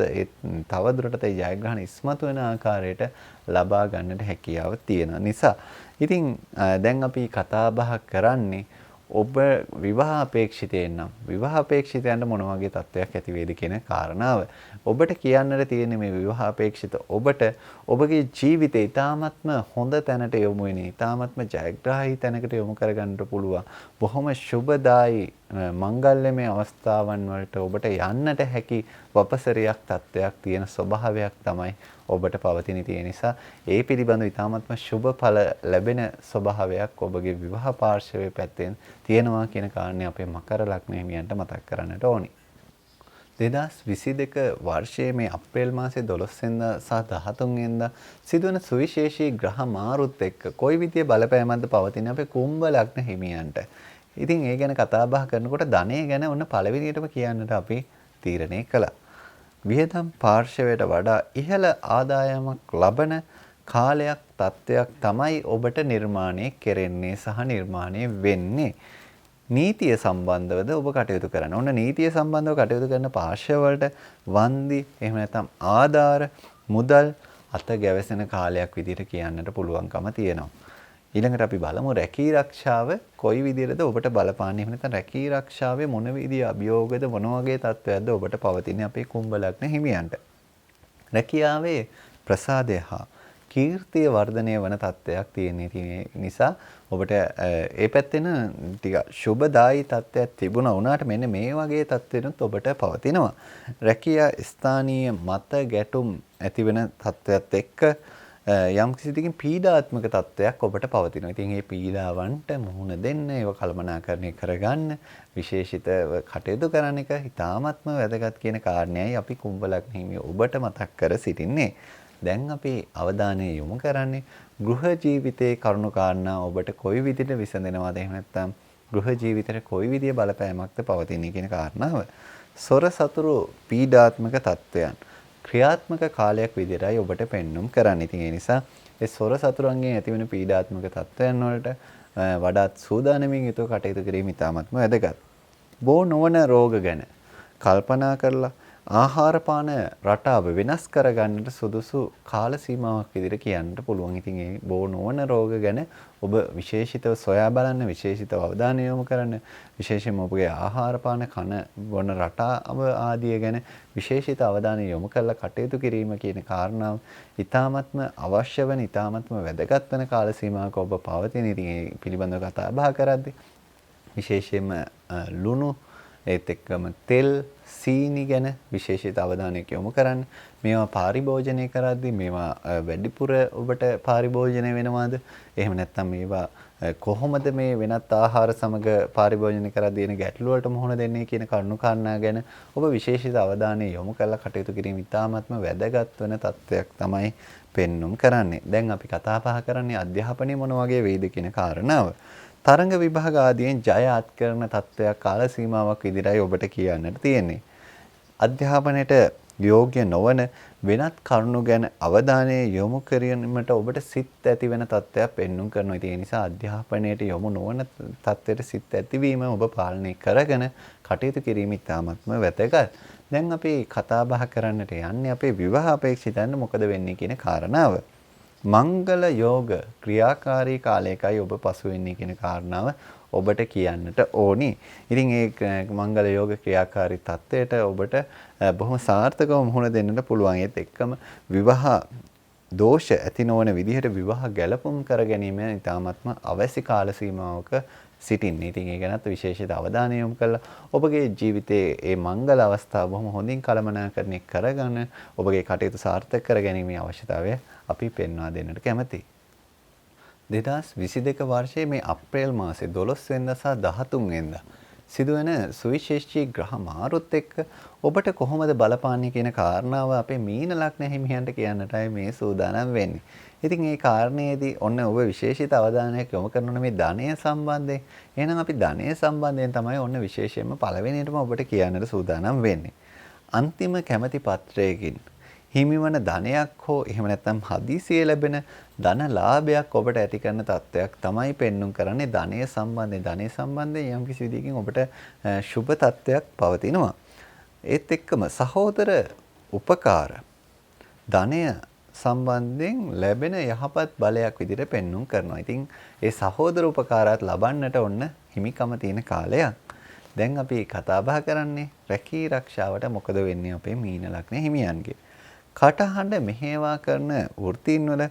තවදුරටත් ඒ ජයග්‍රහණ ඉස්මතු වෙන ආකාරයට ලබා ගන්නට හැකියාව තියෙන නිසා. ඉතින් දැන් අපි කතා බහ කරන්නේ ඔබ විවාහ අපේක්ෂිතයෙන් නම් විවාහ අපේක්ෂිතයන්ට මොන වගේ තත්ත්වයක් ඇති වේද කියන කාරණාව. ඔබට කියන්නට තියෙන මේ විවාහ අපේක්ෂිත ඔබට ඔබගේ ජීවිතේ ඊ타ත්ම හොඳ තැනට යොමු වෙන, ඊ타ත්ම ජයග්‍රාහී තැනකට යොමු කරගන්නට පුළුවන්. බොහොම සුබදායි මංගල්‍යමය අවස්ථාවන් වලට ඔබට යන්නට හැකි වපසරියක් තත්ත්වයක් තියෙන ස්වභාවයක් තමයි ඔබට පවතින තියෙන නිසා ඒ පිළිබඳව ඉතාමත්ම සුබ ඵල ලැබෙන ස්වභාවයක් ඔබගේ විවාහ පාර්ශවයේ පැත්තෙන් තියෙනවා කියන කාරණේ අපේ මකර ලග්න හිමියන්ට මතක් කරන්නට ඕනි. 2022 වර්ෂයේ මේ අප්‍රේල් මාසේ 12 වෙනිදා සහ 13 වෙනිදා සිදුවන සුවිශේෂී ග්‍රහ මාරුත් එක්ක කොයි විදිය බලපෑමක්ද පවතින අපේ කුම්භ ලග්න හිමියන්ට. ඉතින් ඒ ගැන කතා බහ කරනකොට ධනය ගැන ඔන්න පළවෙනියටම කියන්නට අපි තීරණය කළා. වියදම් පාර්ශවයට වඩා ඉහළ ආදායමක් ලබන කාලයක් තත්ත්වයක් තමයි ඔබට නිර්මාණය කෙරෙන්නේ සහ නිර්මාණය වෙන්නේ. නීතිය සම්බන්ධවද ඔබ කටයුතු කරන්න. ඔන්න නීතිය සම්බන්ධව කටයුතු කරන පාර්ශවවලට වන්දි එහෙම නැත්නම් ආධාර මුදල් අත ගැවසෙන කාලයක් විදිහට කියන්නට පුළුවන්කම තියෙනවා. ඊළඟට අපි බලමු රැකී ආරක්ෂාව කොයි විදිහටද ඔබට බලපාන්නේ. එහෙම නැත්නම් රැකී ආරක්ෂාවේ මොන විදිහේ අභියෝගද මොන වගේ තත්ත්වයක්ද ඔබට පවතින්නේ අපේ කුම්භ ලග්න හිමියන්ට. රැකියාවේ ප්‍රසාදය හා කීර්තිය වර්ධනය වන තත්ත්වයක් තියෙන නිසා ඔබට ඒ පැත්තෙන ටික සුබදායි තත්ත්වයක් තිබුණා වුණාට මෙන්න මේ වගේ තත්ත්වෙනුත් ඔබට පවතිනවා. රැකියා ස්ථානීය මත ගැටුම් ඇතිවෙන තත්ත්වයක් එක්ක යම් කිසි පීඩාත්මක තත්ත්වයක් ඔබට පවතිනවා. ඉතින් මේ පීඩාවන්ට මුහුණ දෙන්න, ඒව කළමනාකරණය කරගන්න, විශේෂිතව කටයුතු කරන එක ඉතාමත්ම වැදගත් කියන කාරණයයි අපි කුම්භ ලග්න හිමියෝ ඔබට මතක් කර සිටින්නේ. දැන් අපි අවධානය යොමු කරන්නේ ගෘහ ජීවිතයේ කරුණු කාරණා ඔබට කොයි විදිහට විසඳෙනවද එහෙම නැත්නම් ගෘහ ජීවිතේට කොයි විදිහේ බලපෑමක්ද පවතින්නේ කියන කාරණාව. සොර සතුරු පීඩාත්මක තත්ත්වයන් ක්‍රියාත්මක කාලයක් විදිහටයි ඔබට පෙන්눔 කරන්නේ. ඉතින් ඒ නිසා ඒ සොර සතුරුන්ගෙන් ඇතිවන පීඩාත්මක තත්ත්වයන් වලට වඩාත් සූදානමින් යුතුව කටයුතු කිරීම ඉතාමත්ම වැදගත්. බෝ නොවන රෝග ගැන කල්පනා කරලා ආහාර පාන රටාව වෙනස් කරගන්නට සුදුසු කාල සීමාවක් විදිහට කියන්නට පුළුවන්. ඉතින් ඒ බෝ නොවන රෝග ගැන ඔබ විශේෂිතව සොයා බලන්න, විශේෂිතව අවධානය යොමු කරන්න, විශේෂයෙන්ම ඔබගේ ආහාර පාන කන බොන රටාව ආදිය ගැන විශේෂිත අවධානය යොමු කරලා කටයුතු කිරීම කියන කාරණාව ඉතාමත්ම අවශ්‍ය වෙන, ඉතාමත්ම වැදගත් වෙන කාල සීමාවක ඔබ පවතින. ඉතින් ඒ පිළිබඳව කතා බහ කරද්දී විශේෂයෙන්ම ලුණු ඒත් එක්කම තෙල් සීනි ගැන විශේෂිත අවධානයක් යොමු කරන්න. මේවා පරිභෝජනය කරද්දී මේවා වැඩිපුර ඔබට පරිභෝජනය වෙනවද? එහෙම නැත්නම් මේවා කොහොමද මේ වෙනත් ආහාර සමග පරිභෝජනය කරද්දී එන ගැටලු වලට මුහුණ දෙන්නේ කියන කරුණු කාරණා ගැන ඔබ විශේෂිත අවධානය යොමු කරලා කටයුතු කිරීම ඉතාමත්ම වැදගත් වෙන තත්ත්වයක් තමයි පෙන්눔 කරන්නේ. දැන් අපි කතා බහ කරන්නේ අධ්‍යාපනය මොන වගේ වෙයිද කියන කාරණාව. තරංග විභාග ආදියෙන් ජය අත් කරන තත්ත්වයක් කාල සීමාවක් විදිහටයි ඔබට කියන්නට තියෙන්නේ. අධ්‍යාපනයට යෝග්‍ය නොවන වෙනත් කරුණු ගැන අවධානය යොමු කිරීමට ඔබට සිත් ඇති වෙන තත්ත්වයක් පෙන්눔 කරනවා. ඒ නිසා අධ්‍යාපනයට යොමු නොවන තත්ත්වයට සිත් ඇතිවීම ඔබ පාලනය කරගෙන කටයුතු කිරීම ඉතාමත්ම වැදගත්. දැන් අපි කතා බහ කරන්නට යන්නේ අපේ විවාහ අපේක්ෂිතයන්ට මොකද වෙන්නේ කියන කාරණාව. මංගල යෝග ක්‍රියාකාරී කාලයකයි ඔබ පසු වෙන්නේ කියන කාරණාව ඔබට කියන්නට ඕනි. ඉතින් ඒ මංගල යෝග ක්‍රියාකාරී තත්ත්වයට ඔබට බොහොම සාර්ථකව මුහුණ දෙන්නට පුළුවන්. ඒත් එක්කම විවාහ දෝෂ ඇති නොවන විදිහට විවාහ ගැලපුම් කර ගැනීම ඉතාමත්ම අවශ්‍ය කාල සීමාවක සිටින්නේ. ඉතින් ඒ ගැනත් විශේෂිත අවධානය යොමු කරලා ඔබගේ ජීවිතයේ මේ මංගල අවස්ථාව බොහොම හොඳින් කළමනාකරණය කරගන්න ඔබගේ කටයුතු සාර්ථක කර ගැනීමේ අවශ්‍යතාවය අපි පෙන්වා දෙන්නට කැමැතියි. 2022 වර්ෂයේ මේ අප්‍රේල් මාසේ 12 වෙනිදා සහ 13 වෙනිදා සිදුවෙන සුවිශේෂී ග්‍රහ මාරුත් එක්ක ඔබට කොහොමද බලපාන්නේ කියන කාරණාව අපේ මීන ලග්න හිමියන්ට කියන්නටයි මේ සූදානම් වෙන්නේ. ඉතින් මේ කාරණේදී ඔන්න ඔබ විශේෂිත අවධානයක් යොමු කරන මේ ධනය සම්බන්ධයෙන්. එහෙනම් අපි ධනය සම්බන්ධයෙන් තමයි ඔන්න විශේෂයෙන්ම පළවෙනියටම ඔබට කියන්නට සූදානම් වෙන්නේ. අන්තිම කැමැති පත්‍රයකින් හිමිවන ධනයක් හෝ එහෙම නැත්නම් හදිසියේ ලැබෙන ධන ලාභයක් ඔබට ඇති කරන තත්ත්වයක් තමයි පෙන්눔 කරන්නේ ධනය සම්බන්ධයෙන්. ධනය සම්බන්ධයෙන් යම් කිසි විදිහකින් ඔබට සුබ තත්ත්වයක් පවතිනවා. ඒත් එක්කම සහෝදර උපකාර ධනය සම්බන්ධයෙන් ලැබෙන යහපත් බලයක් විදිහට පෙන්눔 කරනවා. ඉතින් ඒ සහෝදර උපකාරات ලබන්නට ඔන්න හිමිකම තියෙන කාලයක්. දැන් අපි කතා බහ කරන්නේ රැකී ආරක්ෂාවට මොකද වෙන්නේ අපේ මීන ලග්න හිමියන්ගේ. කටහඬ මෙහෙවා කරන වෘත්තීන් වල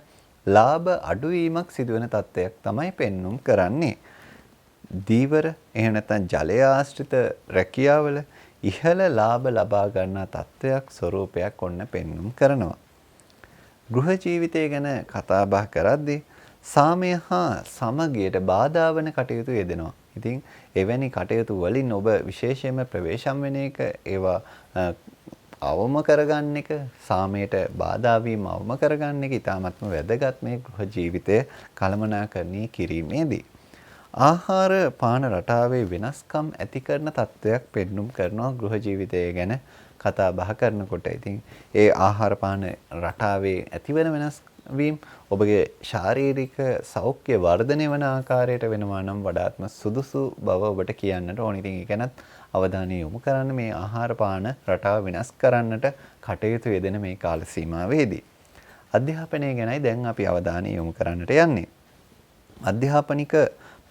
ලාභ අඩුවීමක් සිදුවෙන තත්ත්වයක් තමයි පෙන්눔 කරන්නේ. දීවර එහෙම නැත්නම් ජලය ආශ්‍රිත රැකියාවල ඉහළ ලාභ ලබා ගන්නා තත්ත්වයක් ස්වરૂපයක් ඔන්න පෙන්눔 කරනවා. ගෘහ ජීවිතය ගැන කතා බහ කරද්දී සාමය හා සමගියට බාධා වන කටයුතු යෙදෙනවා. ඉතින් එවැනි කටයුතු වලින් ඔබ විශේෂයෙන්ම ප්‍රවේශම් වෙන එක ඒවා අවම කරගන්න එක සාමයට බාධා වීම අවම කරගන්න එක ඉතාමත්ම වැදගත් මේ ගෘහ ජීවිතය කළමනාකරණය කිරීමේදී. ආහාර පාන රටාවේ වෙනස්කම් ඇති කරන තත්ත්වයක් පෙන්눔 කරනවා ගෘහ ජීවිතය ගැන කතා බහ කරනකොට. ඉතින් ඒ ආහාර පාන රටාවේ ඇතිවන වෙනස්වීම ඔබගේ ශාරීරික සෞඛ්‍ය වර්ධනය වන ආකාරයට වෙනවා නම් වඩාත්ම සුදුසු බව ඔබට කියන්නට ඕන. ඉතින් ඒ ගැනත් අවධානය යොමු කරන්න මේ ආහාර පාන රටාව වෙනස් කරන්නට කටයුතු යෙදෙන මේ කාල සීමාවේදී. අධ්‍යාපනය ගැනයි දැන් අපි අවධානය යොමු කරන්නට යන්නේ. අධ්‍යාපනික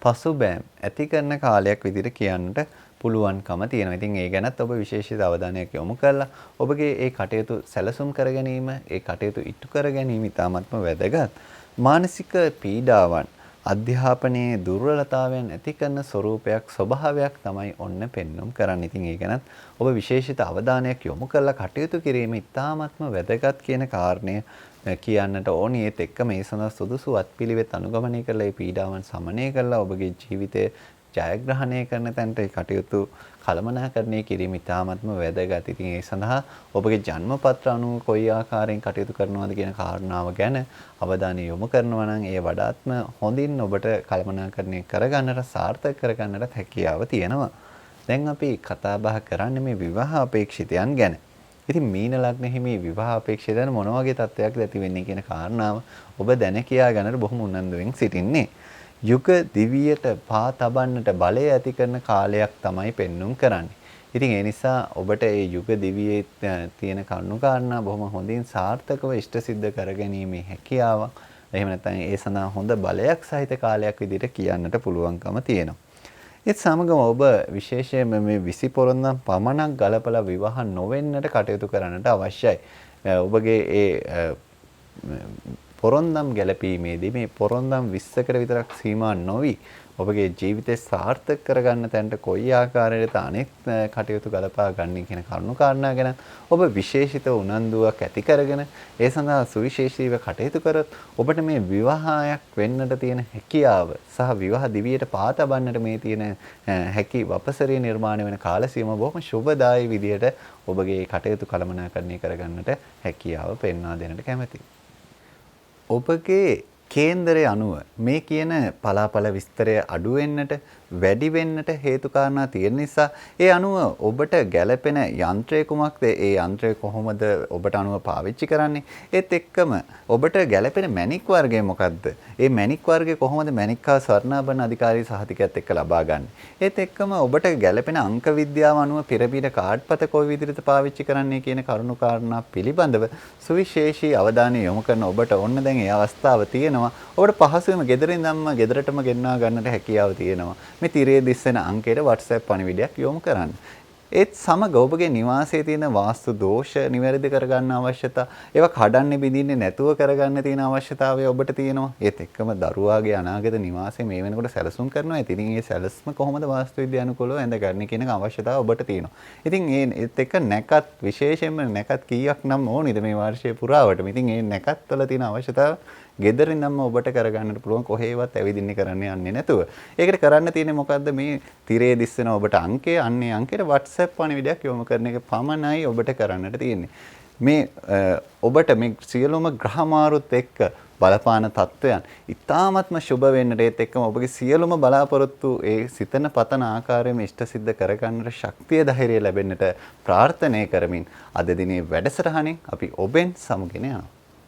පසුබෑම් ඇති කරන කාලයක් විදිහට කියන්නට පුළුවන්කම තියෙනවා. ඉතින් ඒ ගැනත් ඔබ විශේෂිත අවධානයක් යොමු කරලා ඔබගේ ඒ කටයුතු සැලසුම් කර ගැනීම, ඒ කටයුතු ඉටු කර ගැනීම ඉතාමත්ම වැදගත්. මානසික පීඩාවන් අධ්‍යාපනයේ දුර්වලතාවයන් ඇති කරන ස්වરૂපයක් ස්වභාවයක් තමයි ඔන්න පෙන්눔 කරන්නේ. ඉතින් ඒ ගැනත් ඔබ විශේෂිත අවධානයක් යොමු කරලා කටයුතු කිරීම ඉතාමත්ම වැදගත් කියන කාරණය කියන්නට ඕනි. ඒත් එක්ක මේ සඳහා සුදුසු වත්පිළිවෙත් අනුගමනය කරලා ඒ පීඩාවන් සමනය කරලා ඔබගේ ජීවිතය ජයග්‍රහණය කරන තැනට කටයුතු කළමනාකරණය කිරීම ඉතාමත්ම වැදගත්. ඉතින් ඒ සඳහා ඔබගේ ජන්මපත්‍ර අනුව කොයි ආකාරයෙන් කටයුතු කරනවද කියන කාරණාව ගැන අවධානය යොමු කරනවා නම් ඒ වඩාත්ම හොඳින් ඔබට කළමනාකරණය කරගන්නට සාර්ථක කරගන්නට හැකියාව තියෙනවා. දැන් අපි කතා බහ කරන්නේ මේ විවාහ අපේක්ෂිතයන් ගැන. ඉතින් මීන ලග්නෙහි මේ විවාහ අපේක්ෂිතයන් මොන වගේ තත්ත්වයක්ද ඇති වෙන්නේ කියන කාරණාව ඔබ දැන කියා ගන්නට බොහොම උනන්දුවෙන් සිටින්නේ. යුග දිවියට පා තබන්නට බලය ඇති කරන කාලයක් තමයි පෙන්눔 කරන්නේ. ඉතින් ඒ නිසා ඔබට මේ යුග දිවියේ තියෙන කරුණු කාරණා බොහොම හොඳින් සාර්ථකව ඉෂ්ට සිද්ධ කරගැනීමේ හැකියාව එහෙම නැත්නම් ඒ සඳහා හොඳ බලයක් සහිත කාලයක් විදිහට කියන්නට පුළුවන්කම තියෙනවා. ඒත් සමගම ඔබ විශේෂයෙන්ම මේ 20 පොරොන්දම් පමණක් ගලපලා විවාහ නොවෙන්නට කටයුතු කරන්නට අවශ්‍යයි. ඔබගේ ඒ පොරොන්දම් ගැලපීමේදී මේ පොරොන්දම් 20කට විතරක් සීමා නොවි ඔබගේ ජීවිතේ සාර්ථක කරගන්න තැනට කොයි ආකාරයකට අනෙක් කටයුතු ගලපා ගන්න කියන කරුණු කාරණා ගැන ඔබ විශේෂිත උනන්දුවක් ඇති කරගෙන ඒ සඳහා සුවිශේෂීව කටයුතු කරත් ඔබට මේ විවාහයක් වෙන්නට තියෙන හැකියාව සහ විවාහ දිවියට පා තබන්නට මේ තියෙන හැකි වපසරිය නිර්මාණය වෙන කාල සීමාව බොහොම සුබදායී විදියට ඔබගේ කටයුතු කළමනාකරණය කරගන්නට හැකියාව පෙන්වා දෙන්නට කැමැතියි. ඔබගේ කේන්දරය අනුව මේ කියන පලාපල විස්තරය අඩු වෙන්නට වැඩි වෙන්නට හේතු කාරණා තියෙන නිසා ඒ අනුව ඔබට ගැළපෙන යන්ත්‍රය කුමක්ද? ඒ යන්ත්‍රය කොහොමද ඔබට අනුව පාවිච්චි කරන්නේ? ඒත් එක්කම ඔබට ගැළපෙන මැණික් වර්ගය මොකක්ද? ඒ මැණික් වර්ගය කොහොමද මැණික් හා ස්වර්ණාභරණ අධිකාරී සහතිකයත් එක්ක ලබා ගන්න? ඒත් එක්කම ඔබට ගැළපෙන අංක විද්‍යාව අනුව පිරපීඩ කාඩ්පත කොයි විදිහට පාවිච්චි කරන්නේ කියන කරුණු කාරණා පිළිබඳව සුවිශේෂී අවධානය යොමු කරන ඔබට ඔන්න දැන් ඒ අවස්ථාව තියෙනවා. ඔබට පහසුවෙන්ම ගෙදරින්දම්ම ගෙදරටම ගෙන්වා ගන්නට හැකියාව තියෙනවා. මේ තිරයේ දිස්සෙන අංකයට WhatsApp පණිවිඩයක් යොමු කරන්න. ඒත් සමග ඔබගේ නිවාසයේ තියෙන වාස්තු දෝෂ නිවැරදි කරගන්න අවශ්‍යතා, ඒවා කඩන්නේ බිඳින්නේ නැතුව කරගන්න තියෙන අවශ්‍යතාවය ඔබට තියෙනවා. ඒත් එක්කම දරුවාගේ අනාගත නිවාසය මේ වෙනකොට සැලසුම් කරනවා. ඉතින් මේ සැලසුම කොහොමද වාස්තු විද්‍යානුකූලව ඇඳගන්නේ කියන අවශ්‍යතාව ඔබට තියෙනවා. ඉතින් ඒත් එක්ක නැකත් විශේෂයෙන්ම නැකත් කීයක් නම් ඕනිද මේ වර්ෂයේ පුරාවටම. ඉතින් මේ නැකත් වල තියෙන අවශ්‍යතාව ගෙදරින්දම්ම ඔබට කරගන්නට පුළුවන් කොහේවත් ඇවිදින්න කරන්න යන්නේ නැතුව. ඒකට කරන්න තියෙන්නේ මොකද්ද? මේ තිරේ දිස්සන ඔබට අංකය අන්නේ අංකයට WhatsApp පණිවිඩයක් යොමු කරන එක පමණයි ඔබට කරන්නට තියෙන්නේ. මේ ඔබට මේ සියලුම ග්‍රහ මාරුත් එක්ක බලපාන තත්වයන් ඉතාමත්ම සුබ වෙන්නට ඒත් එක්කම ඔබගේ සියලුම බලාපොරොත්තු ඒ සිතන පතන ආකාරයෙන්ම ඉෂ්ට සිද්ධ කරගන්නට ශක්තිය ධෛර්යය ලැබෙන්නට ප්‍රාර්ථනා කරමින් අද දිනේ වැඩසටහනින් අපි ඔබෙන් සමුගෙන යනවා.